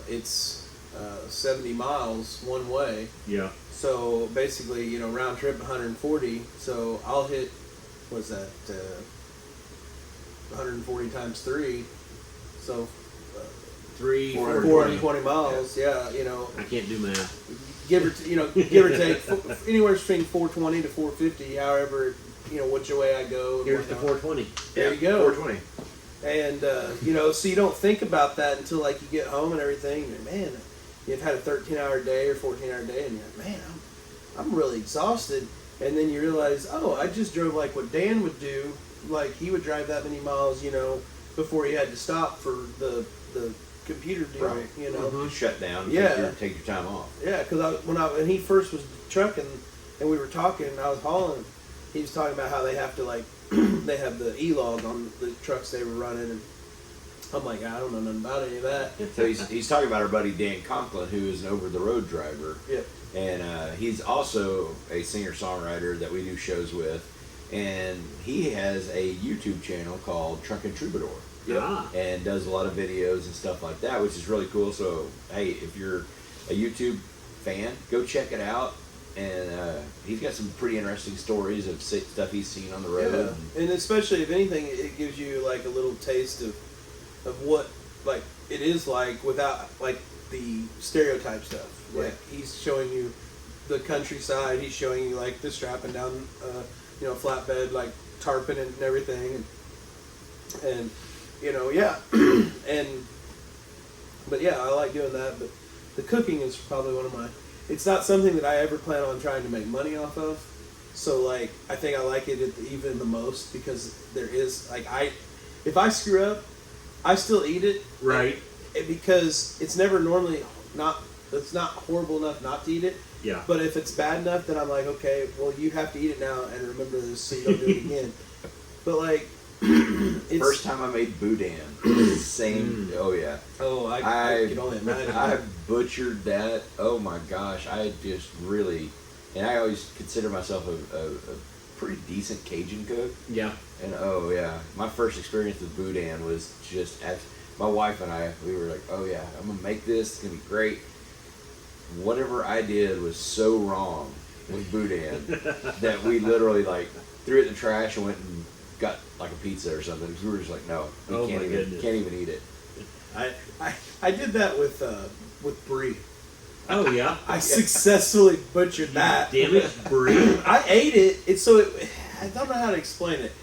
it's 70 miles one way. Yeah. So basically, you know, round trip 140. So I'll hit, what's that, 140 times 3. So 420 miles. Yeah, you know. I can't do math. Give or take anywhere between 420 to 450, however, you know, which way I go. Here's the 420. There you go. 420. And, you know, so you don't think about that until, like, you get home and everything. And, man, you've had a 13-hour day or 14-hour day, and you're like, man, I'm really exhausted. And then you realize, oh, I just drove like what Dan would do. Like, he would drive that many miles, you know, before he had to stop for the computer deal, right. you know. Shut down. Yeah. Take your time off. Yeah, because when he first was trucking and we were talking and I was hauling, he was talking about how they have to, like, they have the E-log on the trucks they were running, and I'm like, I don't know nothing about any of that. So he's talking about our buddy Dan Conklin, who is an over-the-road driver. Yep. And he's also a singer-songwriter that we do shows with. And he has a YouTube channel called Truckin' Troubadour. Yeah. And does a lot of videos and stuff like that, which is really cool. So, hey, if you're a YouTube fan, go check it out. And he's got some pretty interesting stories of stuff he's seen on the road. Yeah. And especially, if anything, it gives you, like, a little taste of what, like, it is like without, like, the stereotype stuff. Yeah. Like, he's showing you the countryside. He's showing you, like, the strapping down, you know, flatbed, like, tarping and everything. And you know, yeah. But yeah, I like doing that. But the cooking is probably one of my... It's not something that I ever plan on trying to make money off of. So, like, I think I like it even the most because there is, like, if I screw up, I still eat it. Right. Because it's never normally it's not horrible enough not to eat it. Yeah. But if it's bad enough, then I'm like, okay, well, you have to eat it now and remember this so you don't do it again. But, like, First time I made boudin, same. Oh yeah. Oh, I can only imagine. I butchered that. Oh my gosh, I just really, and I always consider myself a pretty decent Cajun cook. Yeah. And oh yeah, my first experience with boudin was just my wife and I. We were like, oh yeah, I'm gonna make this. It's gonna be great. Whatever I did was so wrong with boudin that we literally like threw it in the trash and went and got like a pizza or something because we were just like, no, we can't even eat it. I did that with brie. Oh yeah. I successfully butchered that. Damaged brie. I ate it. I don't know how to explain it.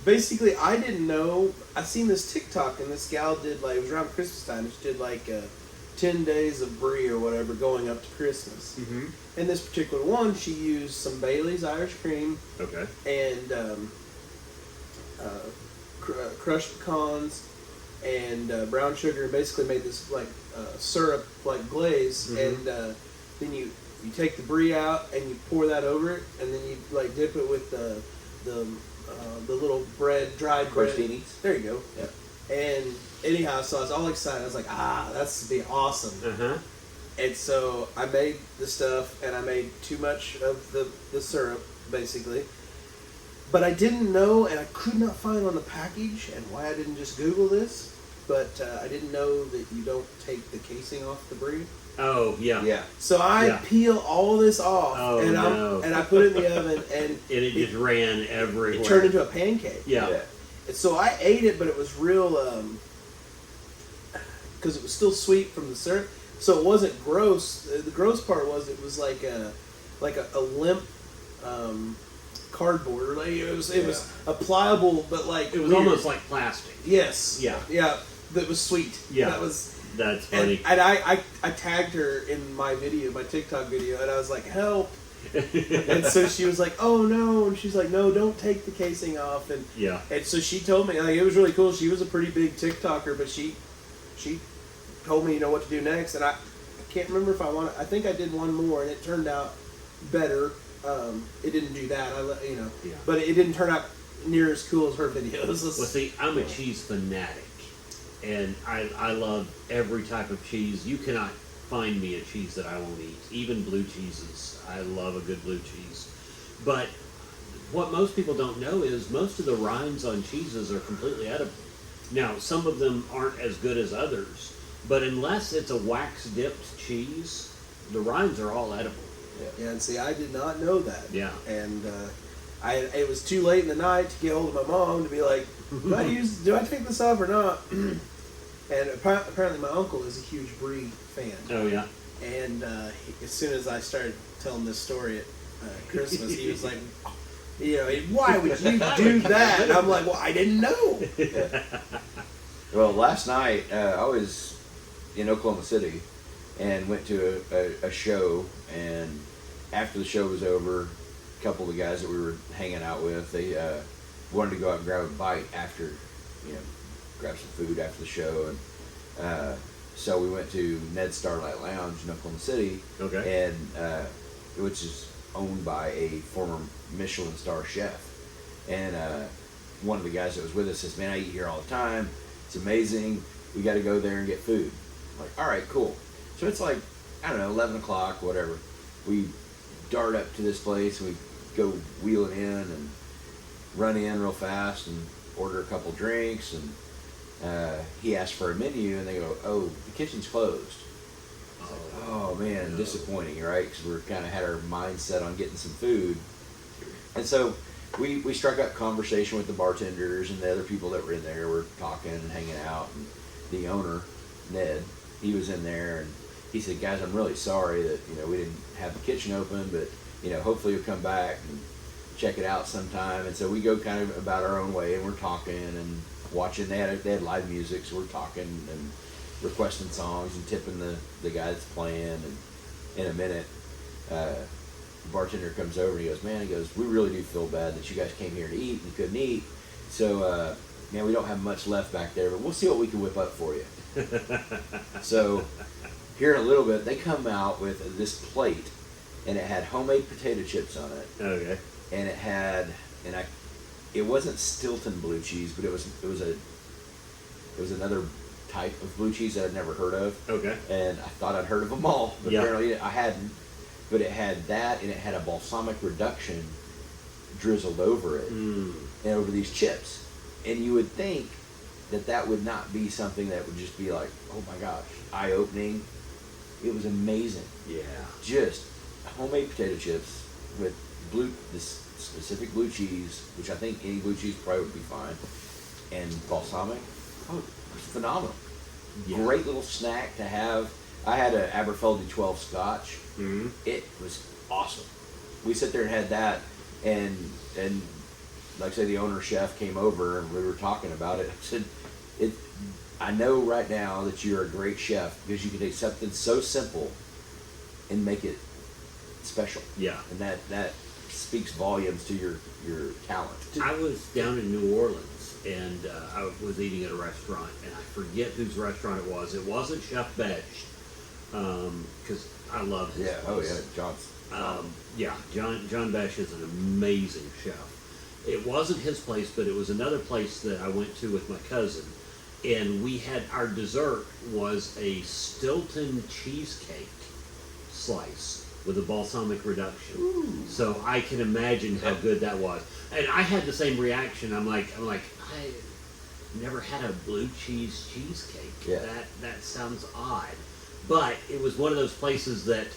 Basically, I didn't know. I seen this TikTok and this gal did, like, it was around Christmas time. She did like 10 days of brie or whatever going up to Christmas. Mm-hmm. And this particular one, she used some Bailey's Irish cream. Okay. And crushed pecans and brown sugar, and basically made this like syrup like glaze. Mm-hmm. And then you take the brie out and you pour that over it, and then you like dip it with the little dried crostinis. bread. There you go. Yeah. And anyhow, so I was all excited. I was like, that's gonna be awesome. Uh-huh. And so I made the stuff, and I made too much of the syrup, basically. But I didn't know, and I could not find on the package, and why I didn't just Google this, but I didn't know that you don't take the casing off the brie. Oh, yeah. Yeah. So I peel all this off, and I put it in the oven, and it just ran everywhere. It turned into a pancake. Yeah. And so I ate it, but it was real, because it was still sweet from the syrup, so it wasn't gross. The gross part was it was like a limp, cardboard. Like it was a pliable, but like it was weird. almost like plastic. Yes. Yeah. Yeah. That was sweet. Yeah. That's funny. And I tagged her in my video, my TikTok video, and I was like, help. And so she was like, oh no, and she's like, no, don't take the casing off. And yeah. And so she told me, like, it was really cool. She was a pretty big TikToker, but she told me, what to do next. And I can't remember if I think I did one more, and it turned out better. It didn't do that, Yeah. But it didn't turn out near as cool as her videos. Well, see, I'm a cheese fanatic, and I love every type of cheese. You cannot find me a cheese that I won't eat, even blue cheeses. I love a good blue cheese. But what most people don't know is most of the rinds on cheeses are completely edible. Now, some of them aren't as good as others, But unless it's a wax dipped cheese, the rinds are all edible. Yeah, and see, I did not know that. Yeah. And it was too late in the night to get hold of my mom to be like, do I take this off or not? And apparently my uncle is a huge brie fan. Oh, yeah. And as soon as I started telling this story at Christmas, he was like, why would you do that? And I'm like, well, I didn't know. Yeah. Well, last night I was in Oklahoma City and went to a show, and after the show was over, a couple of the guys that we were hanging out with, they wanted to go out and grab a bite after, grab some food after the show, and so we went to Ned's Starlight Lounge in Oklahoma City, Okay. and which is owned by a former Michelin star chef, and one of the guys that was with us says, "Man, I eat here all the time. It's amazing. We got to go there and get food." I'm like, all right, cool. So it's like, I don't know, 11 o'clock, whatever. We dart up to this place, and we go wheeling in and run in real fast and order a couple drinks, and he asked for a menu, and they go, "Oh, the kitchen's closed." Oh man, disappointing, right? Because we kind of had our mindset on getting some food, and so we struck up conversation with the bartenders and the other people that were in there. We're talking and hanging out, and the owner, Ned, he was in there, and he said, "Guys, I'm really sorry that we didn't have the kitchen open, but hopefully you'll come back and check it out sometime." And so we go kind of about our own way, and we're talking and watching. They had live music, so we're talking and requesting songs and tipping the guy that's playing. And in a minute, the bartender comes over and he goes, "Man," he goes, "we really do feel bad that you guys came here to eat and you couldn't eat. So, man, we don't have much left back there, but we'll see what we can whip up for you." So here in a little bit, they come out with this plate, and it had homemade potato chips on it. Okay. And it had, it wasn't Stilton blue cheese, but it was another type of blue cheese that I'd never heard of. Okay. And I thought I'd heard of them all, but apparently I hadn't. But it had that, and it had a balsamic reduction drizzled over it, and over these chips. And you would think that would not be something that would just be like, oh my gosh, eye-opening. It was amazing. Yeah. Just homemade potato chips with this specific blue cheese, which I think any blue cheese probably would be fine, and balsamic. Oh, it was phenomenal. Yeah. Great little snack to have. I had an Aberfeldy 12 Scotch. Mm-hmm. It was awesome. We sit there and had that, and like I say, the owner chef came over and we were talking about it. I said, I know right now that you're a great chef because you can take something so simple and make it special. Yeah. And that speaks volumes to your talent. I was down in New Orleans, and I was eating at a restaurant, and I forget whose restaurant it was. It wasn't Chef Besh, because I love his place. Oh yeah, John's. John Besh is an amazing chef. It wasn't his place, but it was another place that I went to with my cousin, and we had, our dessert was a Stilton cheesecake slice with a balsamic reduction. Ooh. So I can imagine how good that was. And I had the same reaction. I'm like, I never had a blue cheese cheesecake. Yeah. That sounds odd. But it was one of those places that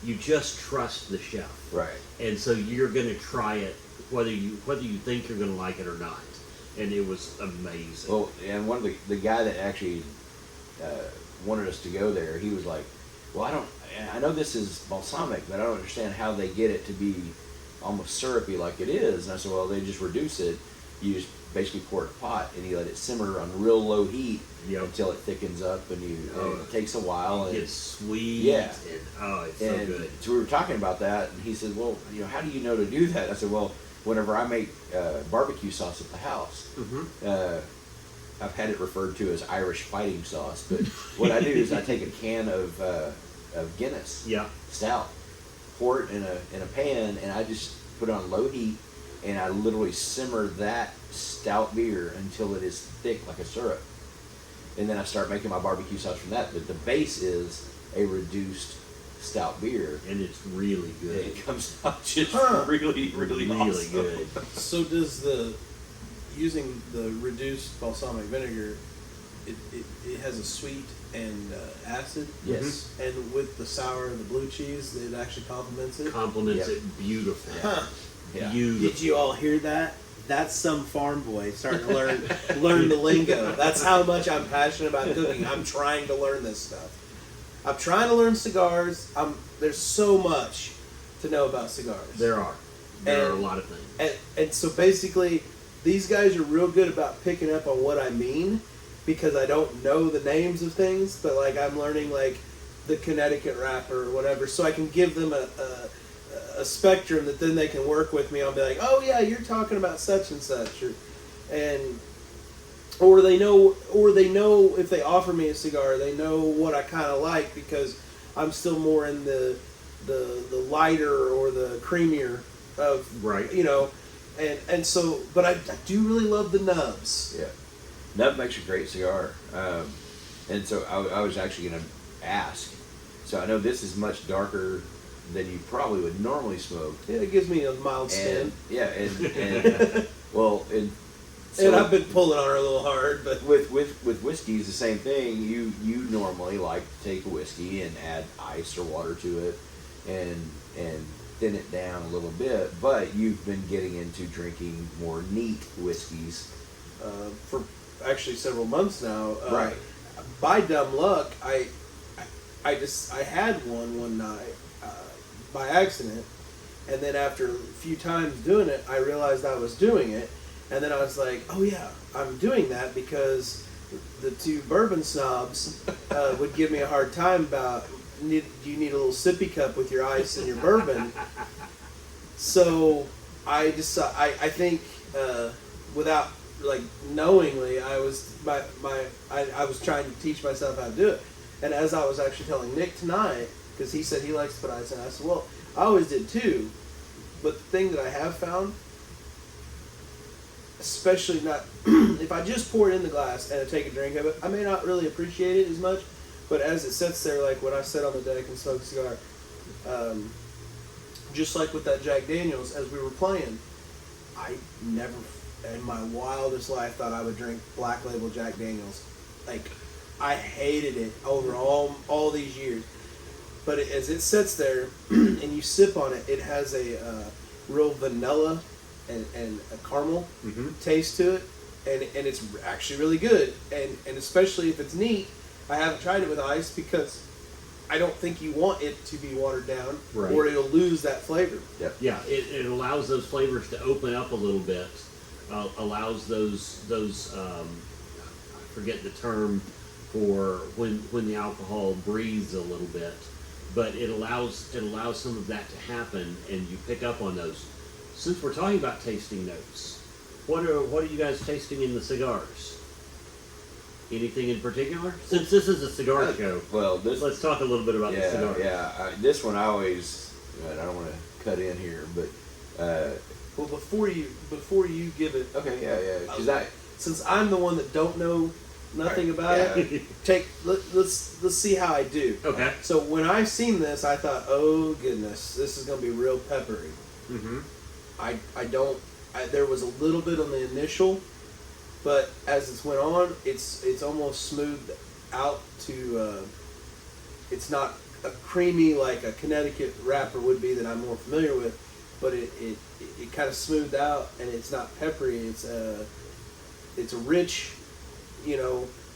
you just trust the chef. Right. And so you're going to try it whether you think you're going to like it or not. And it was amazing. Well, and one of the guy that actually wanted us to go there, he was like, "Well, I know this is balsamic, but I don't understand how they get it to be almost syrupy like it is." And I said, "Well, they just reduce it. You just basically pour it in a pot, and you let it simmer on real low heat until it thickens up, and it takes a while. It and gets sweet. Yeah. And, it's so good." So we were talking about that, and he said, "Well, how do you know to do that?" I said, "Well, whenever I make barbecue sauce at the house, I've had it referred to as Irish fighting sauce, but what I do is I take a can of Guinness stout, pour it in a pan, and I just put it on low heat, and I literally simmer that stout beer until it is thick like a syrup. And then I start making my barbecue sauce from that. But the base is a reduced stout beer. And it's really good. It comes out just really awesome. Good. So does using the reduced balsamic vinegar, it has a sweet and acid. Yes. And with the sour and the blue cheese, it actually complements it. Complements it beautifully. Huh. Yeah. Beautiful. Did you all hear that? That's some farm boy starting to learn the lingo. That's how much I'm passionate about cooking. I'm trying to learn this stuff. I'm trying to learn cigars. There's so much to know about cigars. There are a lot of things. And so basically, these guys are real good about picking up on what I mean, because I don't know the names of things, but like I'm learning like the Connecticut wrapper or whatever, so I can give them a spectrum that then they can work with me. I'll be like, oh yeah, you're talking about such and such, or they know if they offer me a cigar, they know what I kind of like, because I'm still more in the lighter or the creamier of, right. And so, but I do really love the nubs. Yeah. Nub makes a great cigar. And so I was actually going to ask. So I know this is much darker than you probably would normally smoke. Yeah, it gives me a mild And, spin. yeah, and well, and so And I've been pulling on her a little hard, but with whiskey is the same thing. You normally like to take a whiskey and add ice or water to it, and thin it down a little bit. But you've been getting into drinking more neat whiskeys for actually several months now. Right. By dumb luck, I had one night by accident, and then after a few times doing it, I realized I was doing it, and then I was like, oh yeah, I'm doing that because the two bourbon snobs would give me a hard time about, do you need a little sippy cup with your ice and your bourbon? So I think without like knowingly, I was I was trying to teach myself how to do it. And as I was actually telling Nick tonight, because he said he likes to put ice in, I said, well, I always did too. But the thing that I have found, especially not if I just pour it in the glass and I take a drink of it, I may not really appreciate it as much. But as it sits there, like when I sit on the deck and smoke a cigar, just like with that Jack Daniels, as we were playing, I never in my wildest life thought I would drink Black Label Jack Daniels. Like, I hated it over all these years. But as it sits there and you sip on it, it has a real vanilla and a caramel taste to it, and it's actually really good. And especially if it's neat, I haven't tried it with ice because I don't think you want it to be watered down, right, or it'll lose that flavor. Yep. Yeah, it allows those flavors to open up a little bit. Allows those I forget the term for when the alcohol breathes a little bit, but it allows some of that to happen, and you pick up on those. Since we're talking about tasting notes, what are you guys tasting in the cigars? Anything in particular? Since this is a cigar show, well, let's talk a little bit about the cigar. Yeah, this one I always. I don't want to cut in here, but. Well, before you give it, Okay, yeah, because since I'm the one that don't know nothing about it, let's see how I do. Okay. So when I seen this, I thought, oh goodness, this is gonna be real peppery. Mm-hmm. There was a little bit on the initial, but as it went on, it's almost smoothed out to. It's not a creamy like a Connecticut wrapper would be that I'm more familiar with, but it kind of smoothed out, and it's not peppery. It's a rich,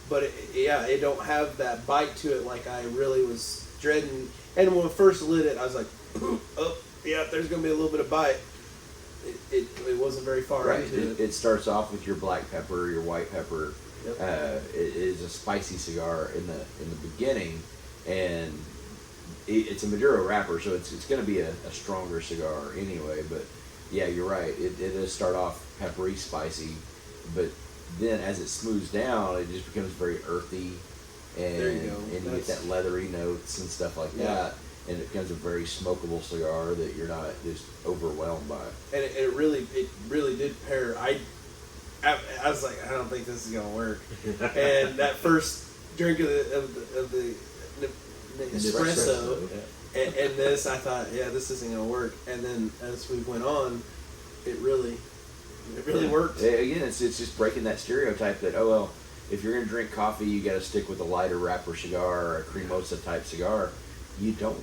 but it don't have that bite to it like I really was dreading. And when I first lit it, I was like, oh yeah, there's gonna be a little bit of bite. It wasn't very far into it. It starts off with your black pepper, your white pepper. Yep. It is a spicy cigar in the beginning, and it's a Maduro wrapper, so it's going to be a stronger cigar anyway. But yeah, you're right. It does start off peppery, spicy, but then as it smooths down, it just becomes very earthy, and There you go. and you get that leathery notes and stuff like that, and it becomes a very smokable cigar that you're not just overwhelmed by. And it really did pair. I was like, I don't think this is gonna work. And that first drink of the espresso and this, I thought, yeah, this isn't gonna work. And then as we went on, it really worked. Again, it's just breaking that stereotype that if you're gonna drink coffee, you got to stick with a lighter wrapper cigar or a cremosa type cigar. You don't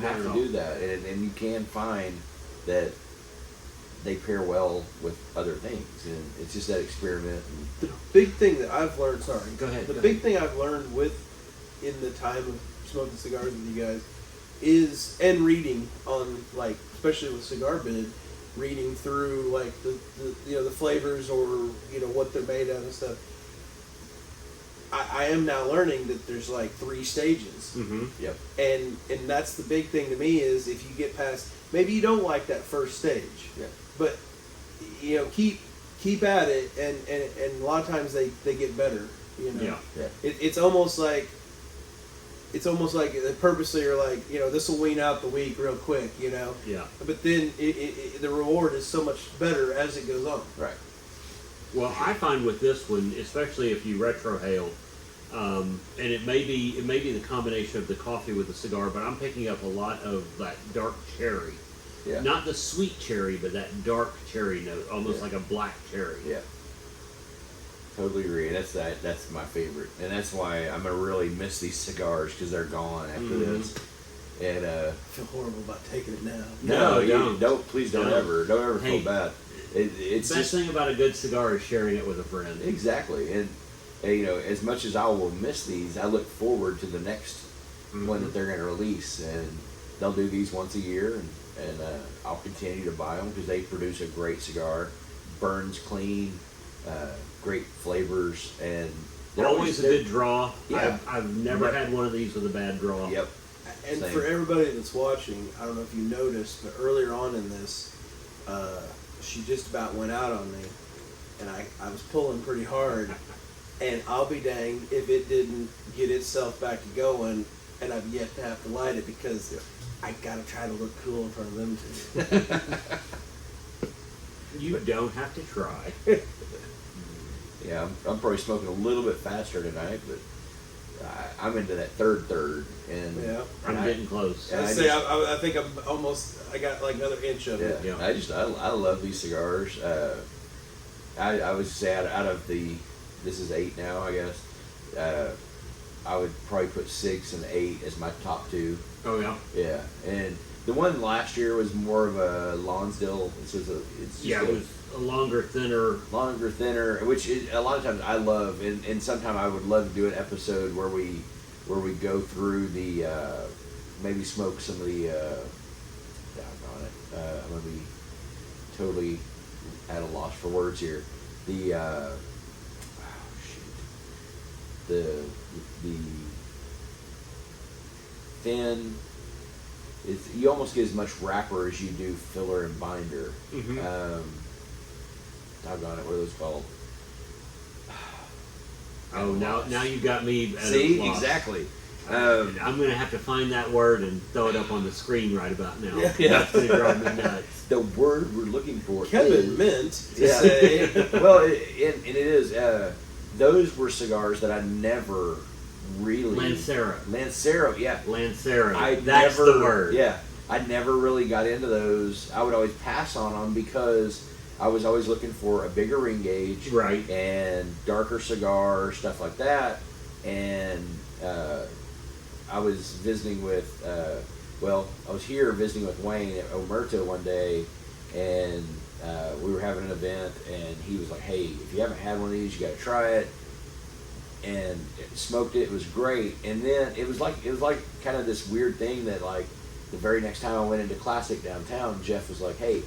have to do that, and you can find that they pair well with other things, and it's just that experiment. The big thing that I've learned, sorry, Go ahead. The big thing I've learned in the time of smoking cigars with you guys is, and reading on, like, especially with Cigar Bid, reading through like the flavors or what they're made out of and stuff. I am now learning that there's like 3 stages. Mm-hmm. Yep. And that's the big thing to me is if you get past, maybe you don't like that first stage. Yeah. But keep at it, and a lot of times they get better. Yeah. It's almost like they purposely are like, this will wean out the weak real quick, Yeah. But then the reward is so much better as it goes on. Right. Well, I find with this one, especially if you retrohale, and it may be the combination of the coffee with the cigar, but I'm picking up a lot of that dark cherry. Yeah. Not the sweet cherry, but that dark cherry note, almost like a black cherry. Yeah. Totally agree. That's my favorite, and that's why I'm gonna really miss these cigars because they're gone after this. And I feel horrible about taking it now. No, don't. Please don't ever feel bad. It's the best thing about a good cigar is sharing it with a friend. Exactly, and as much as I will miss these, I look forward to the next one that they're going to release, and they'll do these once a year, and I'll continue to buy them because they produce a great cigar, burns clean, great flavors, and they're always a good draw. Yeah. I've never had one of these with a bad draw. Yep. And Same. for everybody that's watching, I don't know if you noticed, but earlier on in this, she just about went out on me, and I was pulling pretty hard, and I'll be danged if it didn't get itself back to going, and I've yet to have to light it because I gotta try to look cool in front of them two. You don't have to try. Yeah, I'm probably smoking a little bit faster tonight, but I'm into that third, and Yeah. I'm getting close. And I think I got like another inch of it. Yeah. I love these cigars. I would say out of this is 8 now, I guess. I would probably put 6 and 8 as my top 2. Oh yeah. Yeah, and the one last year was more of a Lonsdale. It was a longer, thinner. Which a lot of times I love, and sometimes I would love to do an episode where we go through the maybe smoke some of the. Doggone it! I'm gonna be totally at a loss for words here. The thin. You almost get as much wrapper as you do filler and binder. Mm-hmm. Doggone it, what are those called? Oh, now you got me. See, exactly. I'm going to have to find that word and throw it up on the screen right about now. Yeah. That's going to drive me nuts. The word we're looking for Kevin meant to say. Well, and it is. Those were cigars that I never really. Lancero, yeah. Lancero. That's never, the word. Yeah. I never really got into those. I would always pass on them because I was always looking for a bigger ring gauge. Right. And darker cigar, stuff like that. And I was visiting with, I was here visiting with Wayne at Omerta one day, and we were having an event, and he was like, hey, if you haven't had one of these, you got to try it. And smoked it. It was great. And then it was like kind of this weird thing that, like, the very next time I went into Classic downtown, Jeff was like, hey,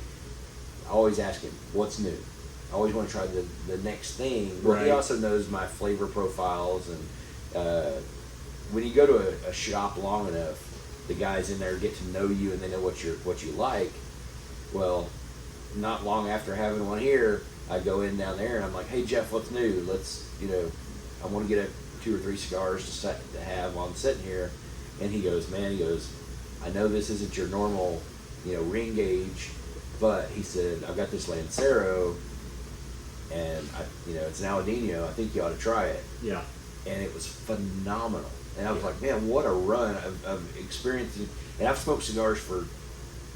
I always ask him, what's new? I always want to try the next thing. But Right. he also knows my flavor profiles, and when you go to a shop long enough, the guys in there get to know you and they know what you like. Have not long after having one here, I go in down there and I'm like, hey Jeff, what's new? Let's, I want to get 2 or 3 cigars to have while I'm sitting here. And he goes, I know this isn't your normal, ring gauge, but he said, I've got this Lancero, and it's an Aladino. I think you ought to try it. Yeah. And it was phenomenal. And I was like, man, what a run of experience. And I've smoked cigars for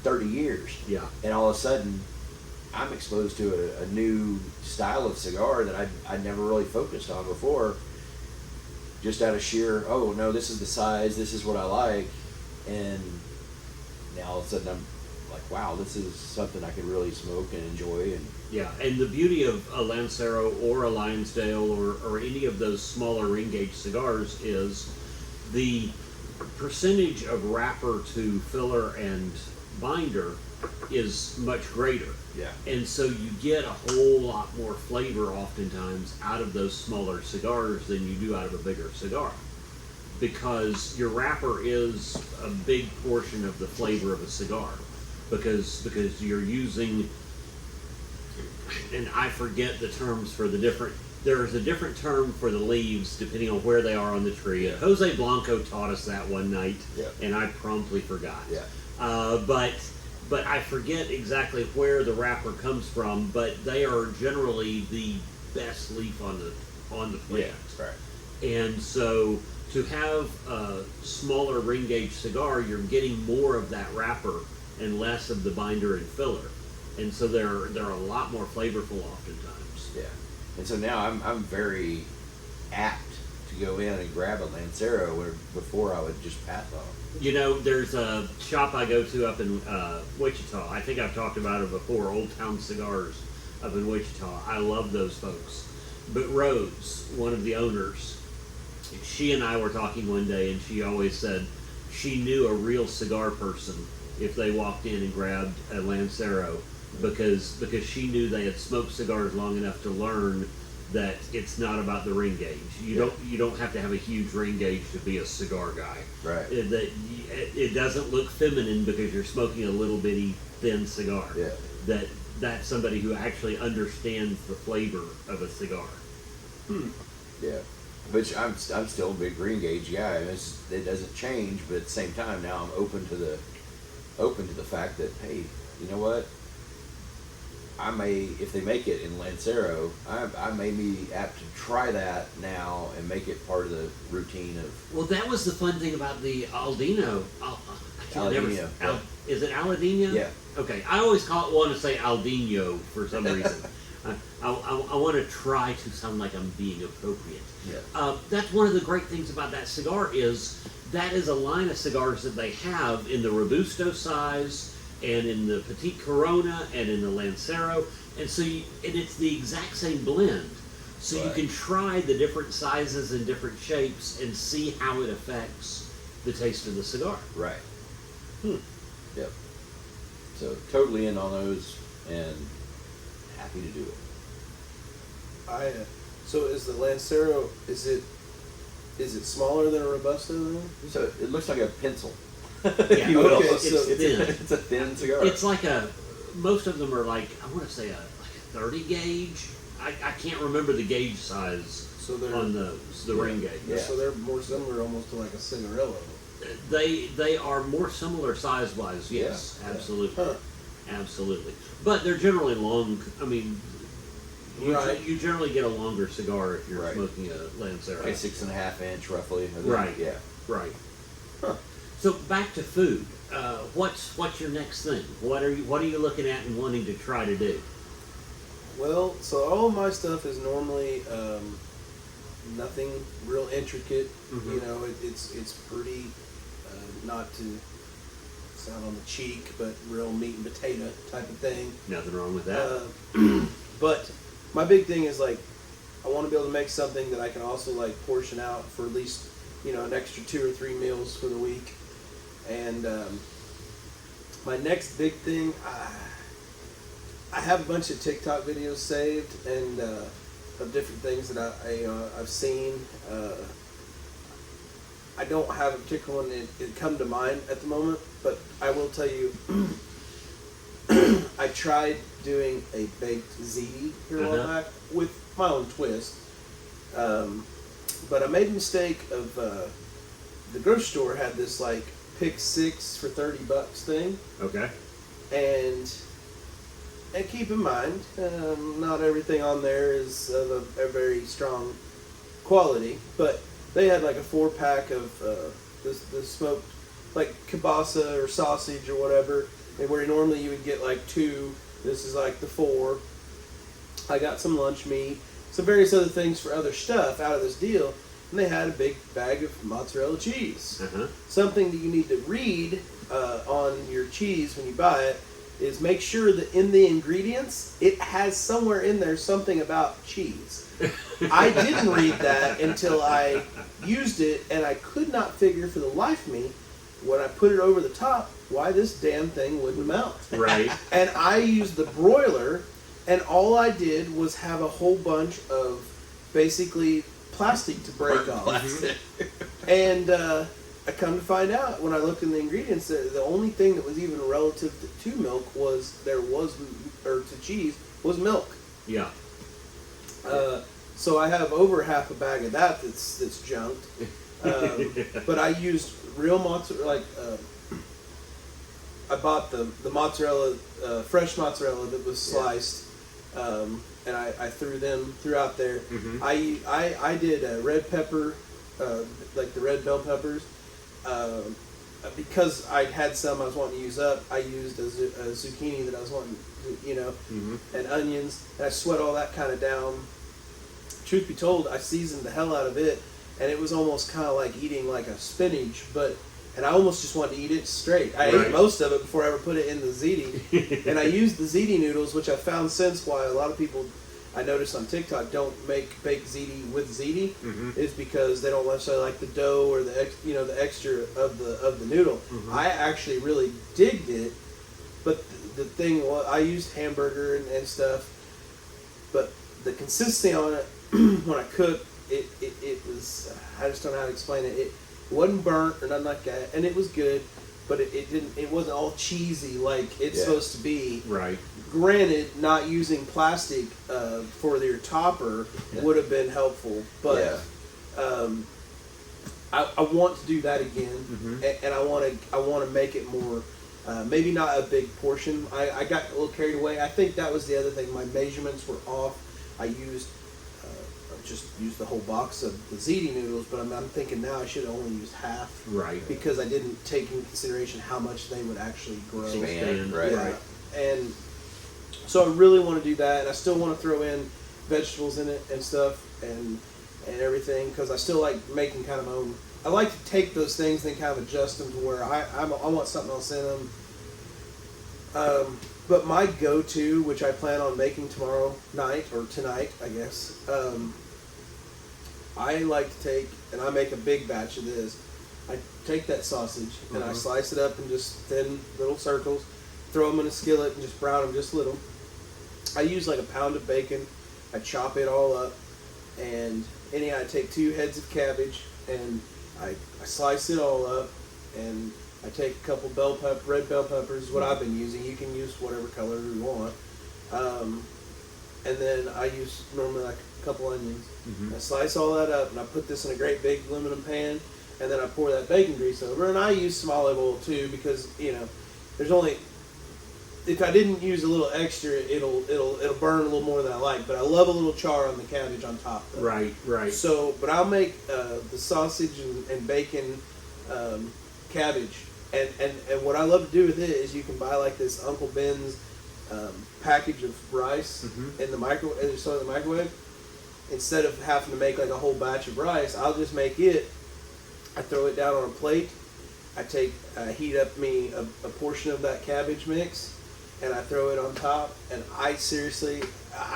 30 years. Yeah. And all of a sudden, I'm exposed to a new style of cigar that I'd never really focused on before. Just out of sheer, oh no, this is the size, this is what I like, and now all of a sudden I'm like, wow, this is something I could really smoke and enjoy. And Yeah, and the beauty of a Lancero or a Lionsdale or any of those smaller ring gauge cigars is the percentage of wrapper to filler and binder is much greater. yeah, And so you get a whole lot more flavor oftentimes out of those smaller cigars than you do out of a bigger cigar. Because your wrapper is a big portion of the flavor of a cigar. Because you're using, and I forget the terms for the different, there's a different term for the leaves depending on where they are on the tree. Jose Blanco taught us that one night, Yeah. and I promptly forgot. yeah, But I forget exactly where the wrapper comes from, but they are generally the best leaf on the plant. yeah, right. And so to have a smaller ring gauge cigar, you're getting more of that wrapper and less of the binder and filler. And so they're a lot more flavorful oftentimes. Yeah, and so now I'm very apt to go in and grab a Lancero where before I would just pass on. You know, there's a shop I go to up in Wichita. I think I've talked about it before, Old Town Cigars up in Wichita. I love those folks. But Rose, one of the owners, she and I were talking one day, and she always said she knew a real cigar person if they walked in and grabbed a Lancero because she knew they had smoked cigars long enough to learn that it's not about the ring gauge. You don't have to have a huge ring gauge to be a cigar guy. Right. It doesn't look feminine because you're smoking a little bitty thin cigar. Yeah. That's somebody who actually understands the flavor of a cigar. Yeah, which I'm still a big ring gauge guy. It doesn't change, but at the same time now I'm open to the fact that, hey, you know what? I may, if they make it in Lancero, I may be apt to try that now and make it part of the routine of. Well, that was the fun thing about the Aldino. Aladino, yeah. Is it Aladino? Yeah. Okay, I always want to say Aldino for some reason. I want to try to sound like I'm being appropriate. Yeah. That's one of the great things about that cigar is that is a line of cigars that they have in the Robusto size and in the Petite Corona and in the Lancero, and so and it's the exact same blend. So Right. you can try the different sizes and different shapes and see how it affects the taste of the cigar. Right. Yep. So totally in on those and happy to do it. So is the Lancero, is it smaller than a Robusto then? So it looks like a pencil. Yeah, You will. okay, it's so thin. It's a thin cigar. It's like most of them are like, I want to say like a 30 gauge. I can't remember the gauge size So they're on the ring gauge. Yeah. So they're more similar almost to like a cigarillo. They are more similar size wise, yes, Yeah. absolutely, Huh. absolutely. But they're generally long. I mean, Right. you generally get a longer cigar if you're Right. smoking a Lancero. like 6.5 inch roughly. I think. Right. Yeah. Right. Huh. So back to food. What's your next thing? What are you looking at and wanting to try to do? Well, so all of my stuff is normally nothing real intricate. Mhm. You know, it's pretty not to sound on the cheek, but real meat and potato type of thing. Nothing wrong with that. But my big thing is like I want to be able to make something that I can also like portion out for at least an extra 2 or 3 meals for the week. And my next big thing, I have a bunch of TikTok videos saved and of different things that I've seen. I don't have a particular one that come to mind at the moment, but I will tell you, I tried doing a baked ziti here a while Uh-huh. back with my own twist. But I made a mistake of the grocery store had this like pick 6 for $30 thing, Okay. and keep in mind, not everything on there is of a very strong quality, but they had like a 4-pack of the smoked like kielbasa or sausage or whatever, and where normally you would get like 2 This is like the 4. I got some lunch meat, some various other things for other stuff out of this deal, and they had a big bag of mozzarella cheese. Something that you need to read on your cheese when you buy it is make sure that in the ingredients, it has somewhere in there something about cheese. I didn't read that until I used it, and I could not figure for the life of me, when I put it over the top, why this damn thing wouldn't melt. Right. And I used the broiler, and all I did was have a whole bunch of basically plastic to break off. And I come to find out when I looked in the ingredients that the only thing that was even relative to milk or to cheese was milk. Yeah. So I have over half a bag of that's junked. But I used real mozzarella, I bought the mozzarella, fresh mozzarella that was sliced, and I threw them throughout there. I did a red pepper, like the red bell peppers. Because I had some I was wanting to use up, I used a zucchini that I was wanting, and onions, and I sweat all that kind of down. Truth be told, I seasoned the hell out of it, and it was almost kind of like eating like a spinach, and I almost just wanted to eat it straight. I ate most of it before I ever put it in the ziti, and I used the ziti noodles, which I found since why a lot of people I noticed on TikTok don't make baked ziti with ziti, is because they don't necessarily like the dough or the extra of the noodle. I actually really digged it, but the thing was I used hamburger and stuff, but the consistency on it when I cooked it was, I just don't know how to explain it. It wasn't burnt or nothing like that, and it was good, but it wasn't all cheesy like it's supposed to be. Right. Granted, not using plastic for your topper would have been helpful, but I want to do that again, and I want to make it more. Maybe not a big portion. I got a little carried away. I think that was the other thing. My measurements were off. I just used the whole box of the ziti noodles, but I'm thinking now I should have only used half. Right. Because I didn't take into consideration how much they would actually grow. Expand. Right. And so I really want to do that, and I still want to throw in vegetables in it and stuff and everything, because I still like making kind of my own. I like to take those things and kind of adjust them to where I want something else in them. But my go-to, which I plan on making tomorrow night, or tonight, I guess, I like to take, and I make a big batch of this, I take that sausage, and I slice it up in just thin little circles, throw them in a skillet, and just brown them just a little. I use like a pound of bacon, I chop it all up, and I take 2 heads of cabbage, and I slice it all up, and I take a couple red bell peppers is what I've been using. You can use whatever color you want. And then I use normally like a couple onions. I slice all that up, and I put this in a great big aluminum pan, and then I pour that bacon grease over. And I use some olive oil too, because there's only, if I didn't use a little extra, it'll burn a little more than I like. But I love a little char on the cabbage on top. Though. Right. So, but I'll make the sausage and bacon cabbage. And what I love to do with it is you can buy like this Uncle Ben's package of rice in the microwave. Instead of having to make like a whole batch of rice, I'll just make it. I throw it down on a plate. I heat up me a portion of that cabbage mix, and I throw it on top. And I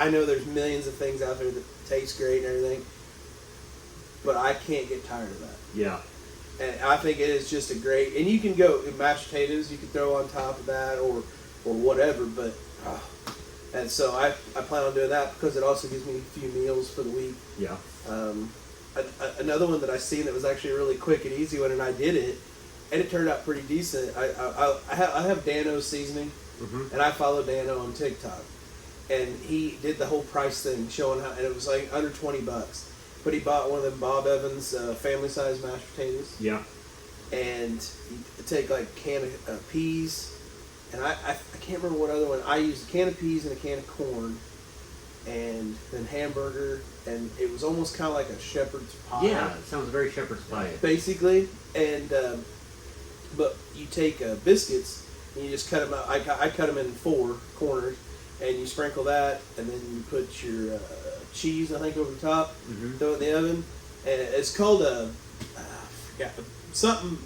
know there's millions of things out there that taste great and everything, but I can't get tired of that. Yeah. And I think it is just a great, and you can go mashed potatoes you can throw on top of that or whatever, but and so I plan on doing that because it also gives me a few meals for the week. Yeah. Another one that I seen that was actually a really quick and easy one, and I did it, and it turned out pretty decent. I have Dano's seasoning, and I follow Dano on TikTok, and he did the whole price thing showing how, and it was like under $20. But he bought one of them Bob Evans family-size mashed potatoes. Yeah. And you take like a can of peas, and I can't remember what other one. I used a can of peas and a can of corn, and then hamburger, and it was almost kind of like a shepherd's pie. Yeah, it sounds very shepherd's pie. Basically, and but you take biscuits, You just cut them out. I cut them in 4 corners, and you sprinkle that, and then you put your cheese, I think, over the top. Mm-hmm. Throw it in the oven, and it's called I forgot something.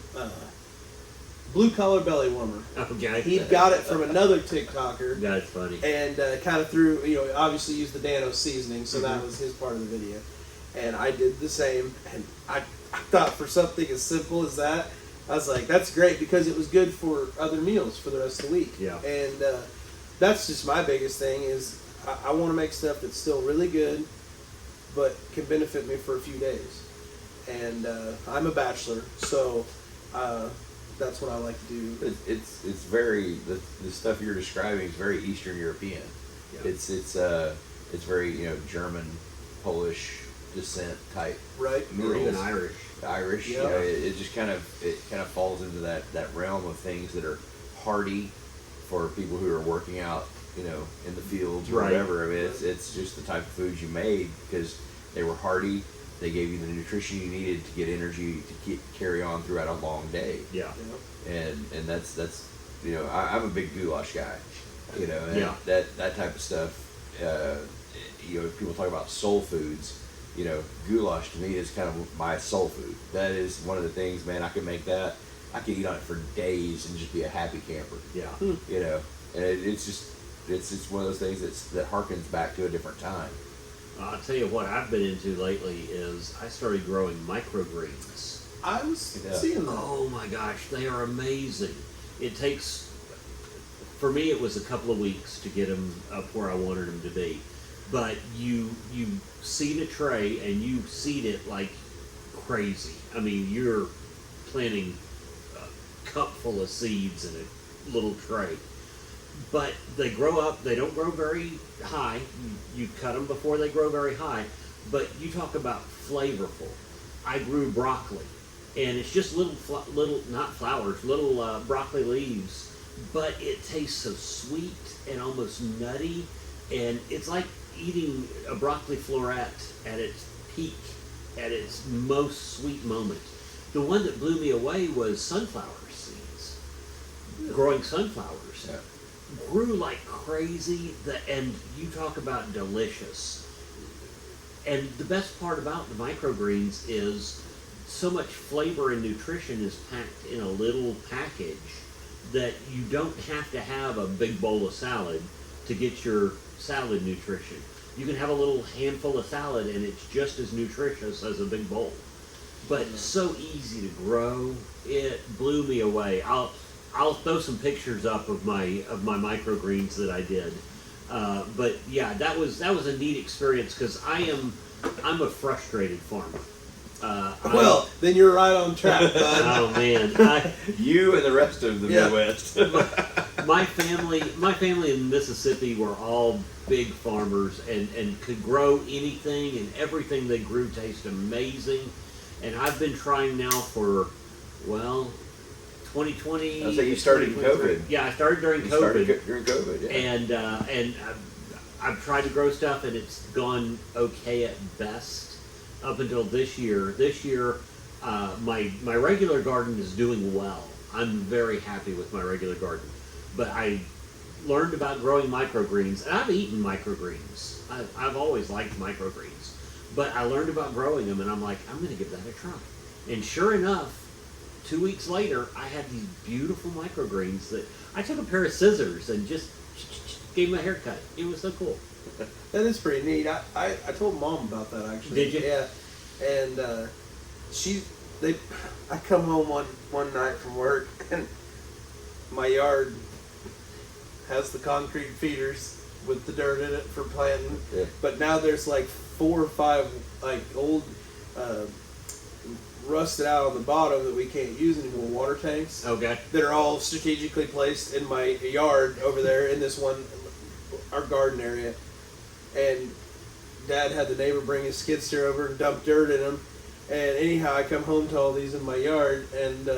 Blue collar belly warmer. Okay. He got it from another TikToker. That's funny. And kind of threw, obviously used the Dano seasoning, so that was his part of the video. And I did the same, and I thought for something as simple as that, I was like, that's great, because it was good for other meals for the rest of the week. Yeah. And that's just my biggest thing is I want to make stuff that's still really good, but can benefit me for a few days. And I'm a bachelor, so that's what I like to do. It's very the stuff you're describing is very Eastern European. Yeah. It's very German, Polish descent type. Right. Or even meals. Irish. Yeah. It just kind of falls into that realm of things that are hearty for people who are working out, in the fields or Right. whatever. I mean, it's just the type of foods you made because they were hearty. They gave you the nutrition you needed to get energy to carry on throughout a long day. Yeah. And that's I'm a big goulash guy, and Yeah. that type of stuff. People talk about soul foods. Goulash to me is kind of my soul food. That is one of the things, man. I could make that. I could eat on it for days and just be a happy camper. Yeah. And it's just one of those things that harkens back to a different time. I'll tell you what I've been into lately is I started growing microgreens. I was seeing that. Oh my gosh, they are amazing. It takes, for me, it was a couple of weeks to get them up where I wanted them to be. But you seed a tray and you seed it like crazy. I mean, you're planting a cup full of seeds in a little tray. But they grow up, they don't grow very high. You cut them before they grow very high. But you talk about flavorful. I grew broccoli. And it's just little not flowers, little broccoli leaves. But it tastes so sweet and almost nutty. And it's like eating a broccoli floret at its peak, at its most sweet moment. The one that blew me away was sunflower seeds. Growing sunflowers. Yeah. Grew like crazy, and you talk about delicious. And the best part about the microgreens is so much flavor and nutrition is packed in a little package that you don't have to have a big bowl of salad to get your salad nutrition. You can have a little handful of salad and it's just as nutritious as a big bowl. But so easy to grow. It blew me away. I'll throw some pictures up of my microgreens that I did. But yeah, that was a neat experience because I'm a frustrated farmer. Well, then you're right on track, bud. Oh man, You and the rest of the Midwest. my family in Mississippi were all big farmers and could grow anything, and everything they grew tasted amazing. And I've been trying now for 2020. I was like, you started in COVID. Yeah, I started during COVID. During COVID, yeah. And I've tried to grow stuff, and it's gone okay at best up until this year. This year, my regular garden is doing well. I'm very happy with my regular garden. But I learned about growing microgreens, and I've eaten microgreens. I've always liked microgreens. But I learned about growing them, and I'm like, I'm going to give that a try. And sure enough, 2 weeks later, I had these beautiful microgreens that I took a pair of scissors and just gave them a haircut. It was so cool. That is pretty neat. I told Mom about that actually. Did you? Yeah. And I come home one night from work and my yard has the concrete feeders with the dirt in it for planting. Yeah. But now there's like 4 or 5 like old rusted out on the bottom that we can't use anymore water tanks. Okay. That are all strategically placed in my yard over there in this one, our garden area. And Dad had the neighbor bring his skid steer over and dump dirt in them. And anyhow, I come home to all these in my yard, and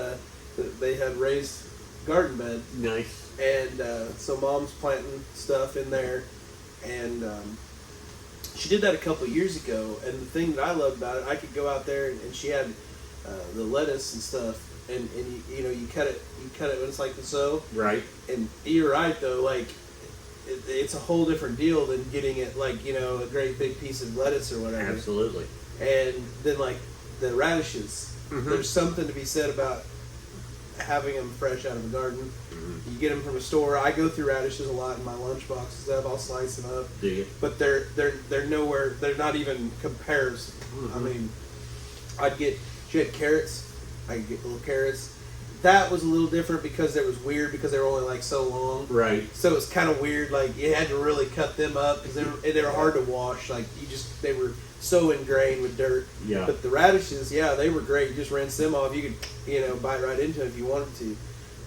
they had raised garden bed. Nice. And so Mom's planting stuff in there. And she did that a couple of years ago. And the thing that I loved about it, I could go out there and she had the lettuce and stuff and you cut it when it's like so. Right. And you're right though, like it's a whole different deal than getting it like a great big piece of lettuce or whatever. Absolutely. And then like the radishes, Mm-hmm. there's something to be said about having them fresh out of the garden. Mm-hmm. You get them from a store. I go through radishes a lot in my lunch boxes. I'll slice them up. Do you? But they're nowhere. They're not even comparison. Mm-hmm. I mean, she had carrots. I could get little carrots. That was a little different because it was weird because they were only like so long. Right. So it was kind of weird. Like you had to really cut them up because they were hard to wash. Like they were so ingrained with dirt. Yeah. But the radishes, they were great. You just rinse them off. You could bite right into it if you wanted to.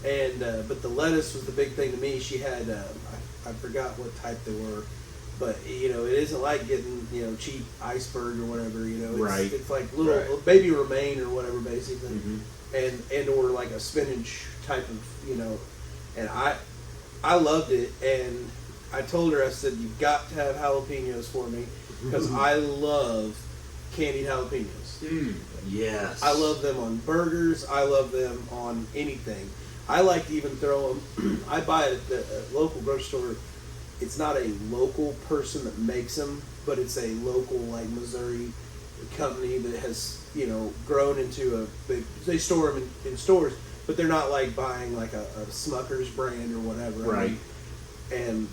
And but the lettuce was the big thing to me. She had I forgot what type they were. But it isn't like getting cheap iceberg or whatever. Right. It's like little baby romaine or whatever basically, Mm-hmm. and or like a spinach type of and I loved it, and I told her, I said, you've got to have jalapenos for me because I love candied jalapenos. Yes. I love them on burgers. I love them on anything. I like to even throw them. I buy it at the local grocery store. It's not a local person that makes them, but it's a local like Missouri company that has grown into a big. They store them in stores, but they're not like buying like a Smucker's brand or whatever. Right. And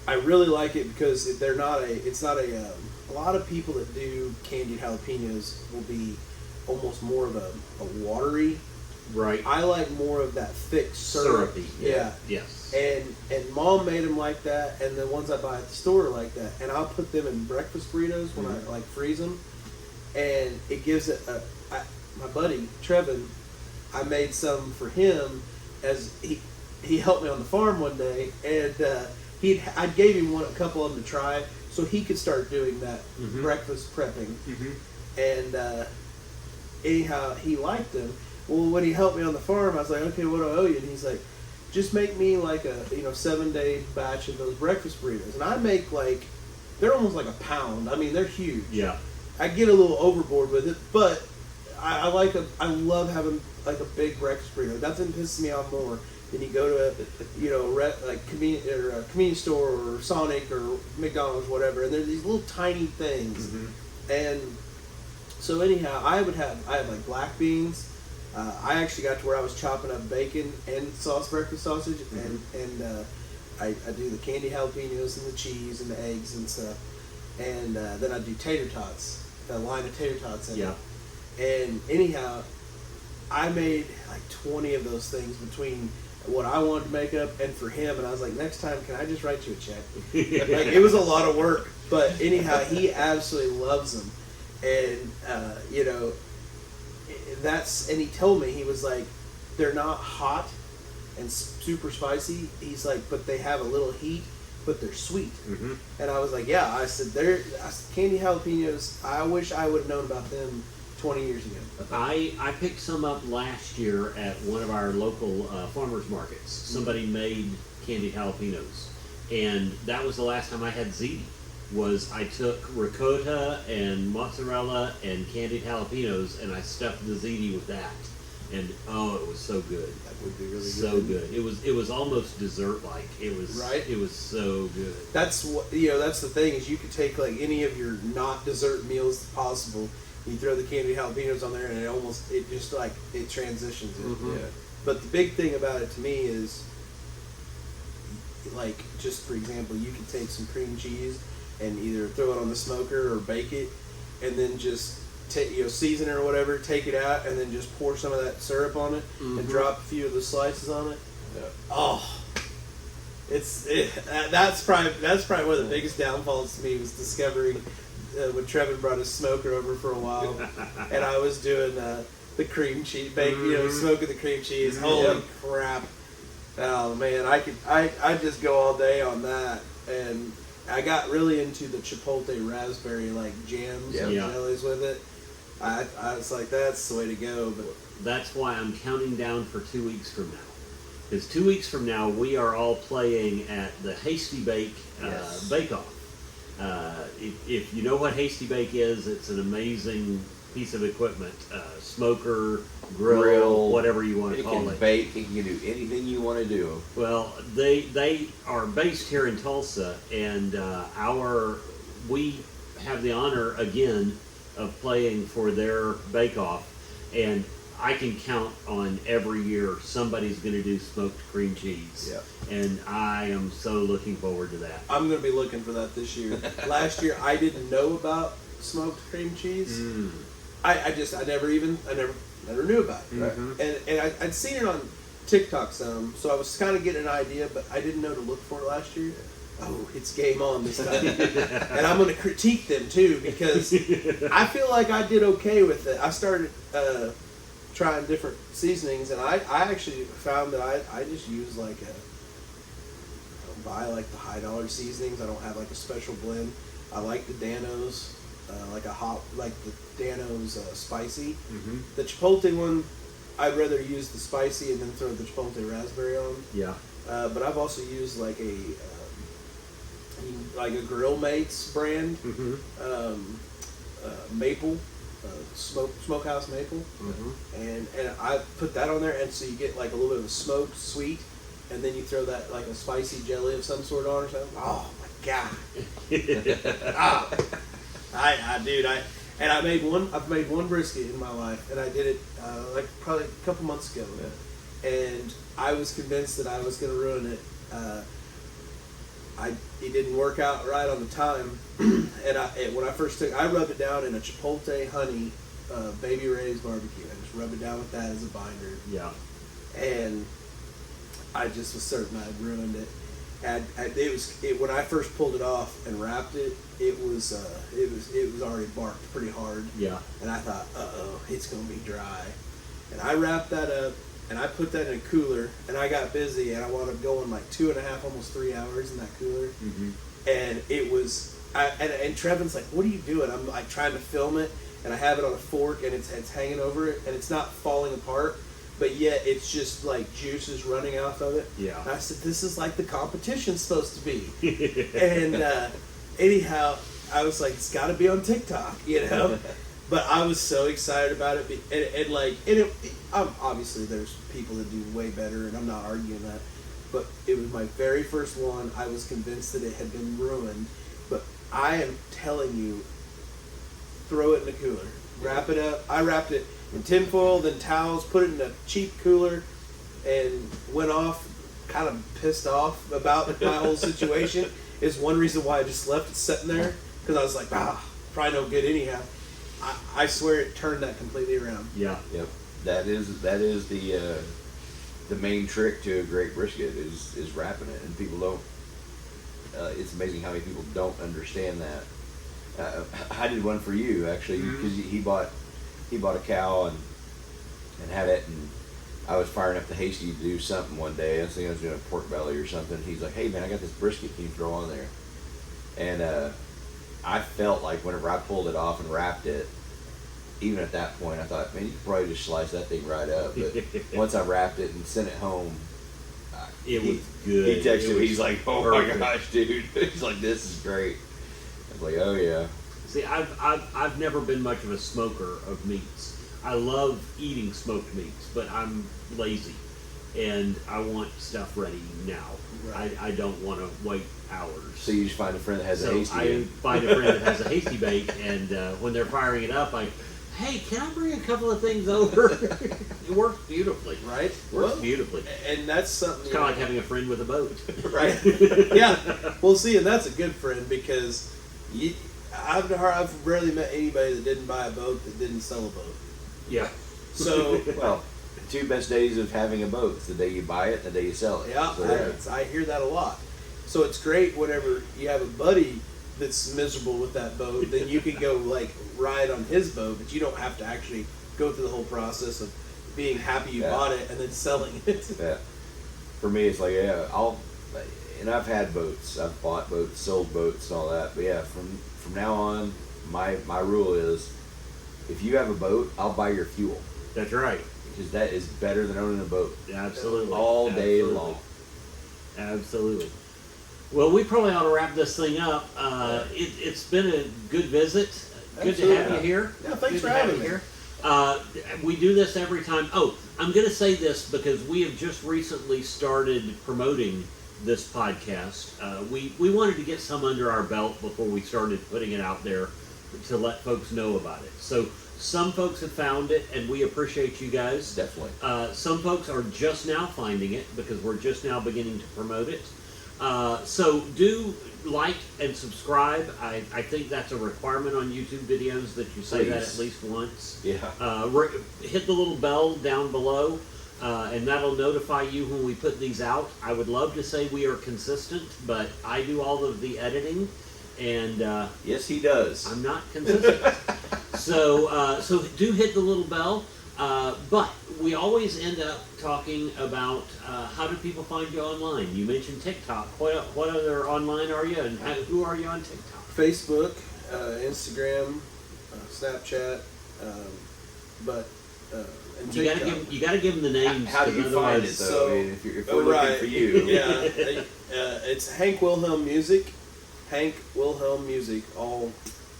I really like it because it's not a lot of people that do candied jalapenos will be almost more of a watery. Right. I like more of that thick syrup. Syrupy. Yeah. Yes. And Mom made them like that, and the ones I buy at the store are like that. And I'll put them in breakfast burritos when I like freeze them, and it gives it my buddy Trevin, I made some for him as he helped me on the farm one day, and I gave him a couple of them to try so he could start doing that breakfast prepping. And anyhow, he liked them. Well, when he helped me on the farm, I was like, okay, what do I owe you? And he's like, just make me like a 7-day batch of those breakfast burritos. And I make they're almost like a pound. I mean, they're huge. Yeah. I get a little overboard with it, but I love having like a big breakfast burrito. Nothing pisses me off more than you go to a convenience store or Sonic or McDonald's, whatever, and there's these little tiny things. And so anyhow, I have like black beans. I actually got to where I was chopping up bacon and breakfast sausage, and I do the candy jalapenos and the cheese and the eggs and stuff, and then I do tater tots, a line of tater tots in it. And anyhow, I made like 20 of those things between what I wanted to make up and for him, and I was like, next time, can I just write you a check? Like, it was a lot of work, but anyhow, he absolutely loves them, and and he told me, he was like, they're not hot and super spicy. He's like, but they have a little heat, but they're sweet. And I was like, yeah. I said, candy jalapenos. I wish I would have known about them 20 years ago. I picked some up last year at one of our local farmers markets. Somebody made candied jalapenos, and that was the last time I had ziti. I took ricotta and mozzarella and candied jalapenos, and I stuffed the ziti with that, and it was so good. That would be really so good. It was almost dessert like. It was right. It was so good. That's what that's the thing, is you could take like any of your not dessert meals possible. You throw the candied jalapenos on there, and it transitions it. Yeah. But the big thing about it to me is, like, just for example, you could take some cream cheese and either throw it on the smoker or bake it, and then just season it or whatever, take it out, and then just pour some of that syrup on it and drop a few of the slices on it. Yeah. Oh, that's probably one of the biggest downfalls to me, was discovering when Trevin brought his smoker over for a while, and I was doing the cream cheese, smoking the cream cheese. Holy crap! Oh man, I just go all day on that, and I got really into the chipotle raspberry jams and jellies with it. I was like, that's the way to go. But that's why I'm counting down for 2 weeks from now. Because 2 weeks from now, we are all playing at the Hasty Bake Bake Off. If you know what Hasty Bake is, it's an amazing piece of equipment, smoker, grill, whatever you want to call it. Bake. It can do anything you want to do. Well, they are based here in Tulsa, and we have the honor again of playing for their bake-off, and I can count on every year somebody's going to do smoked cream cheese. Yep. And I am so looking forward to that. I'm going to be looking for that this year. Last year, I didn't know about smoked cream cheese. I never knew about it. Right? And I'd seen it on TikTok some, so I was kind of getting an idea, but I didn't know to look for it last year. Oh, it's game on this time. And I'm going to critique them too, because I feel like I did okay with it. I started trying different seasonings, and I actually found that I just use like I don't buy like the high dollar seasonings. I don't have like a special blend. I like the Danos, like the Danos spicy. The Chipotle one, I'd rather use the spicy and then throw the Chipotle raspberry on. Yeah. But I've also used like a Grill Mates brand, maple, smokehouse maple, and I put that on there, and so you get like a little bit of a smoked sweet, and then you throw that like a spicy jelly of some sort on or something. Oh my god! I've made one brisket in my life, and I did it like probably a couple months ago, and I was convinced that I was going to ruin it. It didn't work out right on the time, and when I first took, I rubbed it down in a Chipotle honey Baby Ray's barbecue. I just rubbed it down with that as a binder. Yeah. And I just was certain I'd ruined it. When I first pulled it off and wrapped it, it was already barked pretty hard. Yeah. And I thought, it's gonna be dry. And I wrapped that up. And I put that in a cooler, and I got busy, and I wound up going like 2.5, almost 3 hours in that cooler. And it was, and Trevin's like, "What are you doing?" I'm like trying to film it, and I have it on a fork, and it's hanging over it, and it's not falling apart, but yet it's just like juices running out of it. Yeah. And I said, "This is like the competition's supposed to be." And anyhow, I was like, "It's got to be on TikTok," you know. But I was so excited about it, obviously there's people that do way better, and I'm not arguing that. But it was my very first one. I was convinced that it had been ruined, but I am telling you, throw it in the cooler, wrap it up. I wrapped it in tinfoil, then towels, put it in a cheap cooler, and went off, kind of pissed off about my whole situation. Is one reason why I just left it sitting there, because I was like, probably no good anyhow. I swear it turned that completely around. Yeah. Yep. That is the main trick to a great brisket is wrapping it, and people don't. It's amazing how many people don't understand that. I did one for you actually, because he bought a cow and had it, and I was firing up the hasty to do something one day. I was thinking I was doing a pork belly or something. He's like, "Hey man, I got this brisket. Can you throw on there?" And I felt like whenever I pulled it off and wrapped it, even at that point, I thought, man, you could probably just slice that thing right up. But once I wrapped it and sent it home, it was good. He texted me. He's like, "Oh perfect. my gosh, dude!" He's like, "This is great." I was like, "Oh yeah." See, I've never been much of a smoker of meats. I love eating smoked meats, but I'm lazy, and I want stuff ready now. Right. I don't want to wait hours. So you just find a friend that has a hasty. I find a friend that has a hasty bake, and when they're firing it up, hey, can I bring a couple of things over? It works beautifully. Right? Works beautifully. And that's something... It's kind of like having a friend with a boat. Right? Yeah. Well, see, and that's a good friend, because I've rarely met anybody that didn't buy a boat that didn't sell a boat. Yeah. So... Well, the 2 best days of having a boat is the day you buy it and the day you sell it. Yeah, So, I hear that a lot. So it's great whenever you have a buddy that's miserable with that boat, then you can go like ride on his boat, but you don't have to actually go through the whole process of being happy you bought it and then selling it. Yeah. For me, it's like, and I've had boats. I've bought boats, sold boats, and all that. But yeah, from now on, my rule is, if you have a boat, I'll buy your fuel. That's right. Because that is better than owning a boat. Absolutely. All day long. Absolutely. Well, we probably ought to wrap this thing up. It's been a good visit. Good to have you here. Yeah, thanks Good for to have having you me. here. We do this every time. Oh, I'm going to say this because we have just recently started promoting this podcast. We wanted to get some under our belt before we started putting it out there to let folks know about it. So some folks have found it, and we appreciate you guys. Definitely. Some folks are just now finding it because we're just now beginning to promote it. So do like and subscribe. I think that's a requirement on YouTube videos that you say that at least once. Yeah. Hit the little bell down below, and that'll notify you when we put these out. I would love to say we are consistent, but I do all of the editing, and Yes, he does. I'm not consistent. So do hit the little bell. But we always end up talking about how do people find you online. You mentioned TikTok. What other online are you, and who are you on TikTok? Facebook, Instagram, Snapchat, and You TikTok. gotta give them the names. How do you 'cause find it, otherwise- though? So- I mean, if we're looking for you. Yeah, it's Hank Wilhelm Music. Hank Wilhelm Music. All.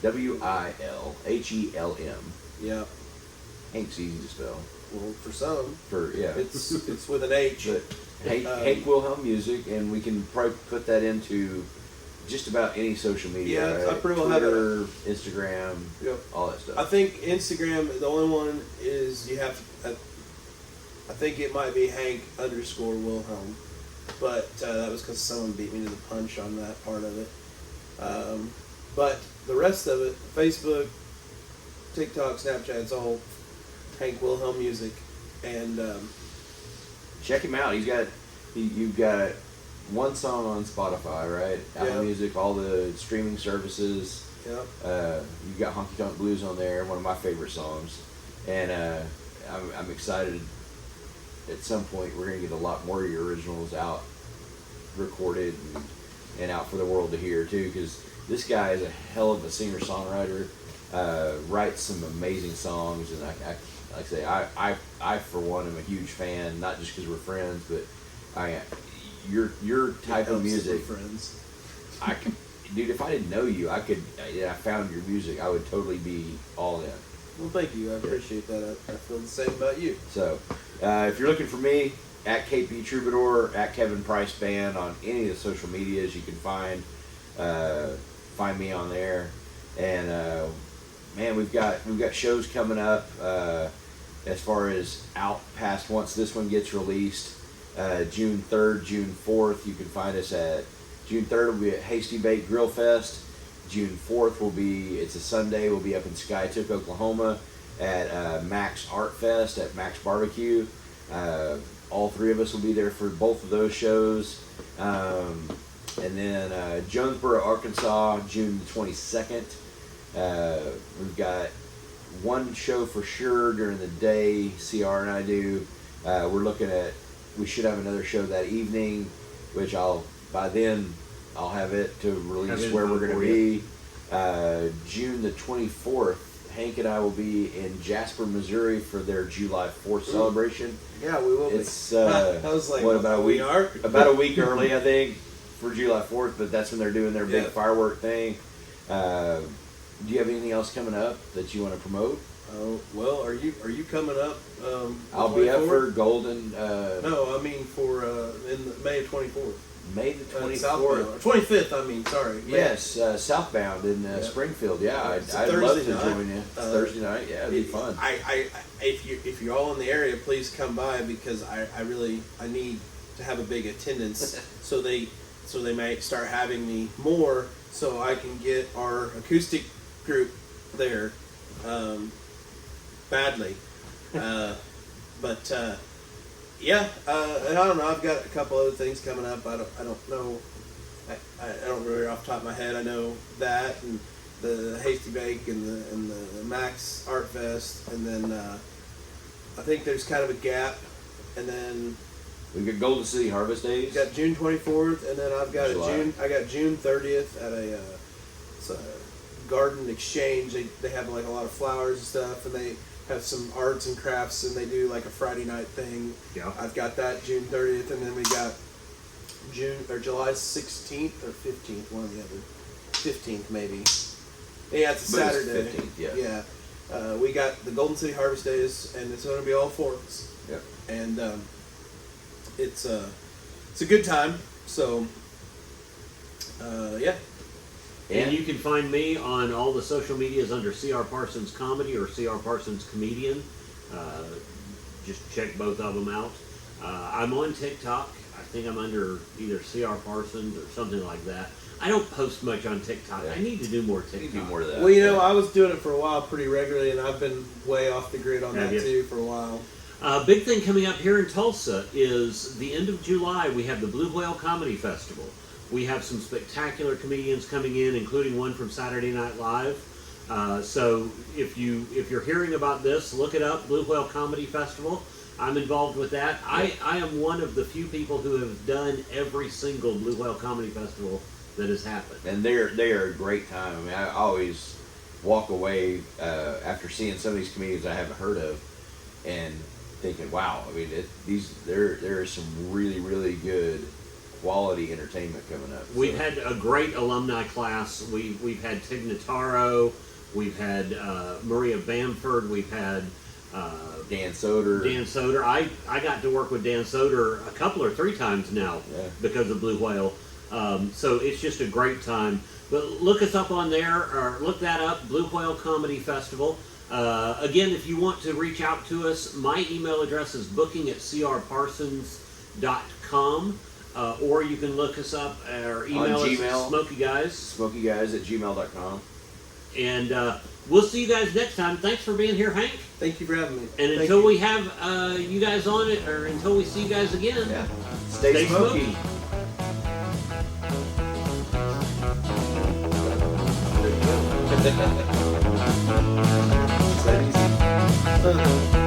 WILHELM. Yeah. Hank's easy to spell. Well, for some, Yeah. it's with an H. But Hank Wilhelm Music, and we can probably put that into just about any social media. Yeah, right? I pretty well have it. Twitter, Instagram, Yep. all that stuff. I think Instagram, the only one is you have to. I think it might be Hank _Wilhelm, but that was because someone beat me to the punch on that part of it. But the rest of it, Facebook, TikTok, Snapchat, it's all Hank Wilhelm Music, and Check him out. You've got one song on Spotify, right? Apple Yeah. Music, all the streaming services. yeah. You've got Honky Tonk Blues on there, one of my favorite songs, and I'm excited. At some point, we're gonna get a lot more of your originals out, recorded, and out for the world to hear too. Because this guy is a hell of a singer-songwriter. Writes some amazing songs, and like I say, I for one am a huge fan. Not just because we're friends, but your type of music. Friends. Dude, if I didn't know you, I found your music, I would totally be all in. Well, thank you. I appreciate that. I feel the same about you. So, if you're looking for me, at KP Troubadour, at Kevin Price Band on any of the social medias, you can find me on there. And man, we've got shows coming up as far as out past once this one gets released. June 3rd, June 4th, you can find us at June 3rd will be at Hasty Bake Grill Fest. June 4th it's a Sunday, we'll be up in Skytook, Oklahoma at Max Art Fest at Max Barbecue. All three of us will be there for both of those shows. And then Jonesboro, Arkansas, June the 22nd. We've got one show for sure during the day, CR and I do. We should have another show that evening, which by then I'll have it to release where we're going to be. June the 24th, Hank and I will be in Jasper, Missouri for their July 4th celebration. Yeah, we will. It's I was like, about a week? About a week early, I think, for July 4th. But that's when they're doing their big firework thing. Do you have anything else coming up that you want to promote? Oh well, are you coming up? I'll be up for Golden. No, I mean for in May of 24th. May the 24th. 25th. I mean, sorry. Yes, southbound in Springfield. Yeah, It's a I'd love to Thursday night. join you. It's Thursday night. Yeah, it'd be fun. If you're all in the area, please come by because I need to have a big attendance so they might start having me more so I can get our acoustic group there badly. Yeah, and I don't know. I've got a couple other things coming up. I don't know. I don't really off the top of my head. I know that and the Hasty Bake and the Max Art Fest, and then I think there's kind of a gap, and then We got Golden City Harvest Days. got June 24th, and then I've got July. June 30th at it's a garden exchange. They have like a lot of flowers and stuff, and they have some arts and crafts, and they do like a Friday night thing. Yeah. I've got that June 30th, and then we got July 16th or 15th, one or the other. 15th maybe. Yeah, it's a But it's Saturday. 15th, yeah. Yeah. We got the Golden City Harvest Days, and it's going to be all forks. Yep. And it's a good time. So, yeah. And you can find me on all the social medias under CR Parsons Comedy or CR Parsons Comedian. Just check both of them out. I'm on TikTok. I think I'm under either CR Parsons or something like that. I don't post much on TikTok. Yeah. I need to do more You TikTok. can do more of that. Well, I was doing it for a while pretty regularly, and I've been way off the grid on Have that you? too for a while. Big thing coming up here in Tulsa is the end of July. We have the Blue Whale Comedy Festival. We have some spectacular comedians coming in, including one from Saturday Night Live. So if you're hearing about this, look it up, Blue Whale Comedy Festival. I'm involved with that. I am one of the few people who have done every single Blue Whale Comedy Festival that has happened. And they are a great time. I mean, I always walk away after seeing some of these comedians I haven't heard of, and thinking, "Wow!" I mean, there is some really, really good quality entertainment coming up. We've had a great alumni class. We've had Tig Notaro, we've had Maria Bamford, we've had Dan Soder. I got to work with Dan Soder a couple or three times now because of Blue Whale. So it's just a great time. But look us up on there, or look that up, Blue Whale Comedy Festival. Again, if you want to reach out to us, my email address is booking@crparsons.com. Or you can look us up or email us at Smokey Guys. SmokeyGuys@gmail.com. And we'll see you guys next time. Thanks for being here, Hank. Thank you for having me. And until we have you guys on it, or until we see you guys again, Stay smoky. Is that easy?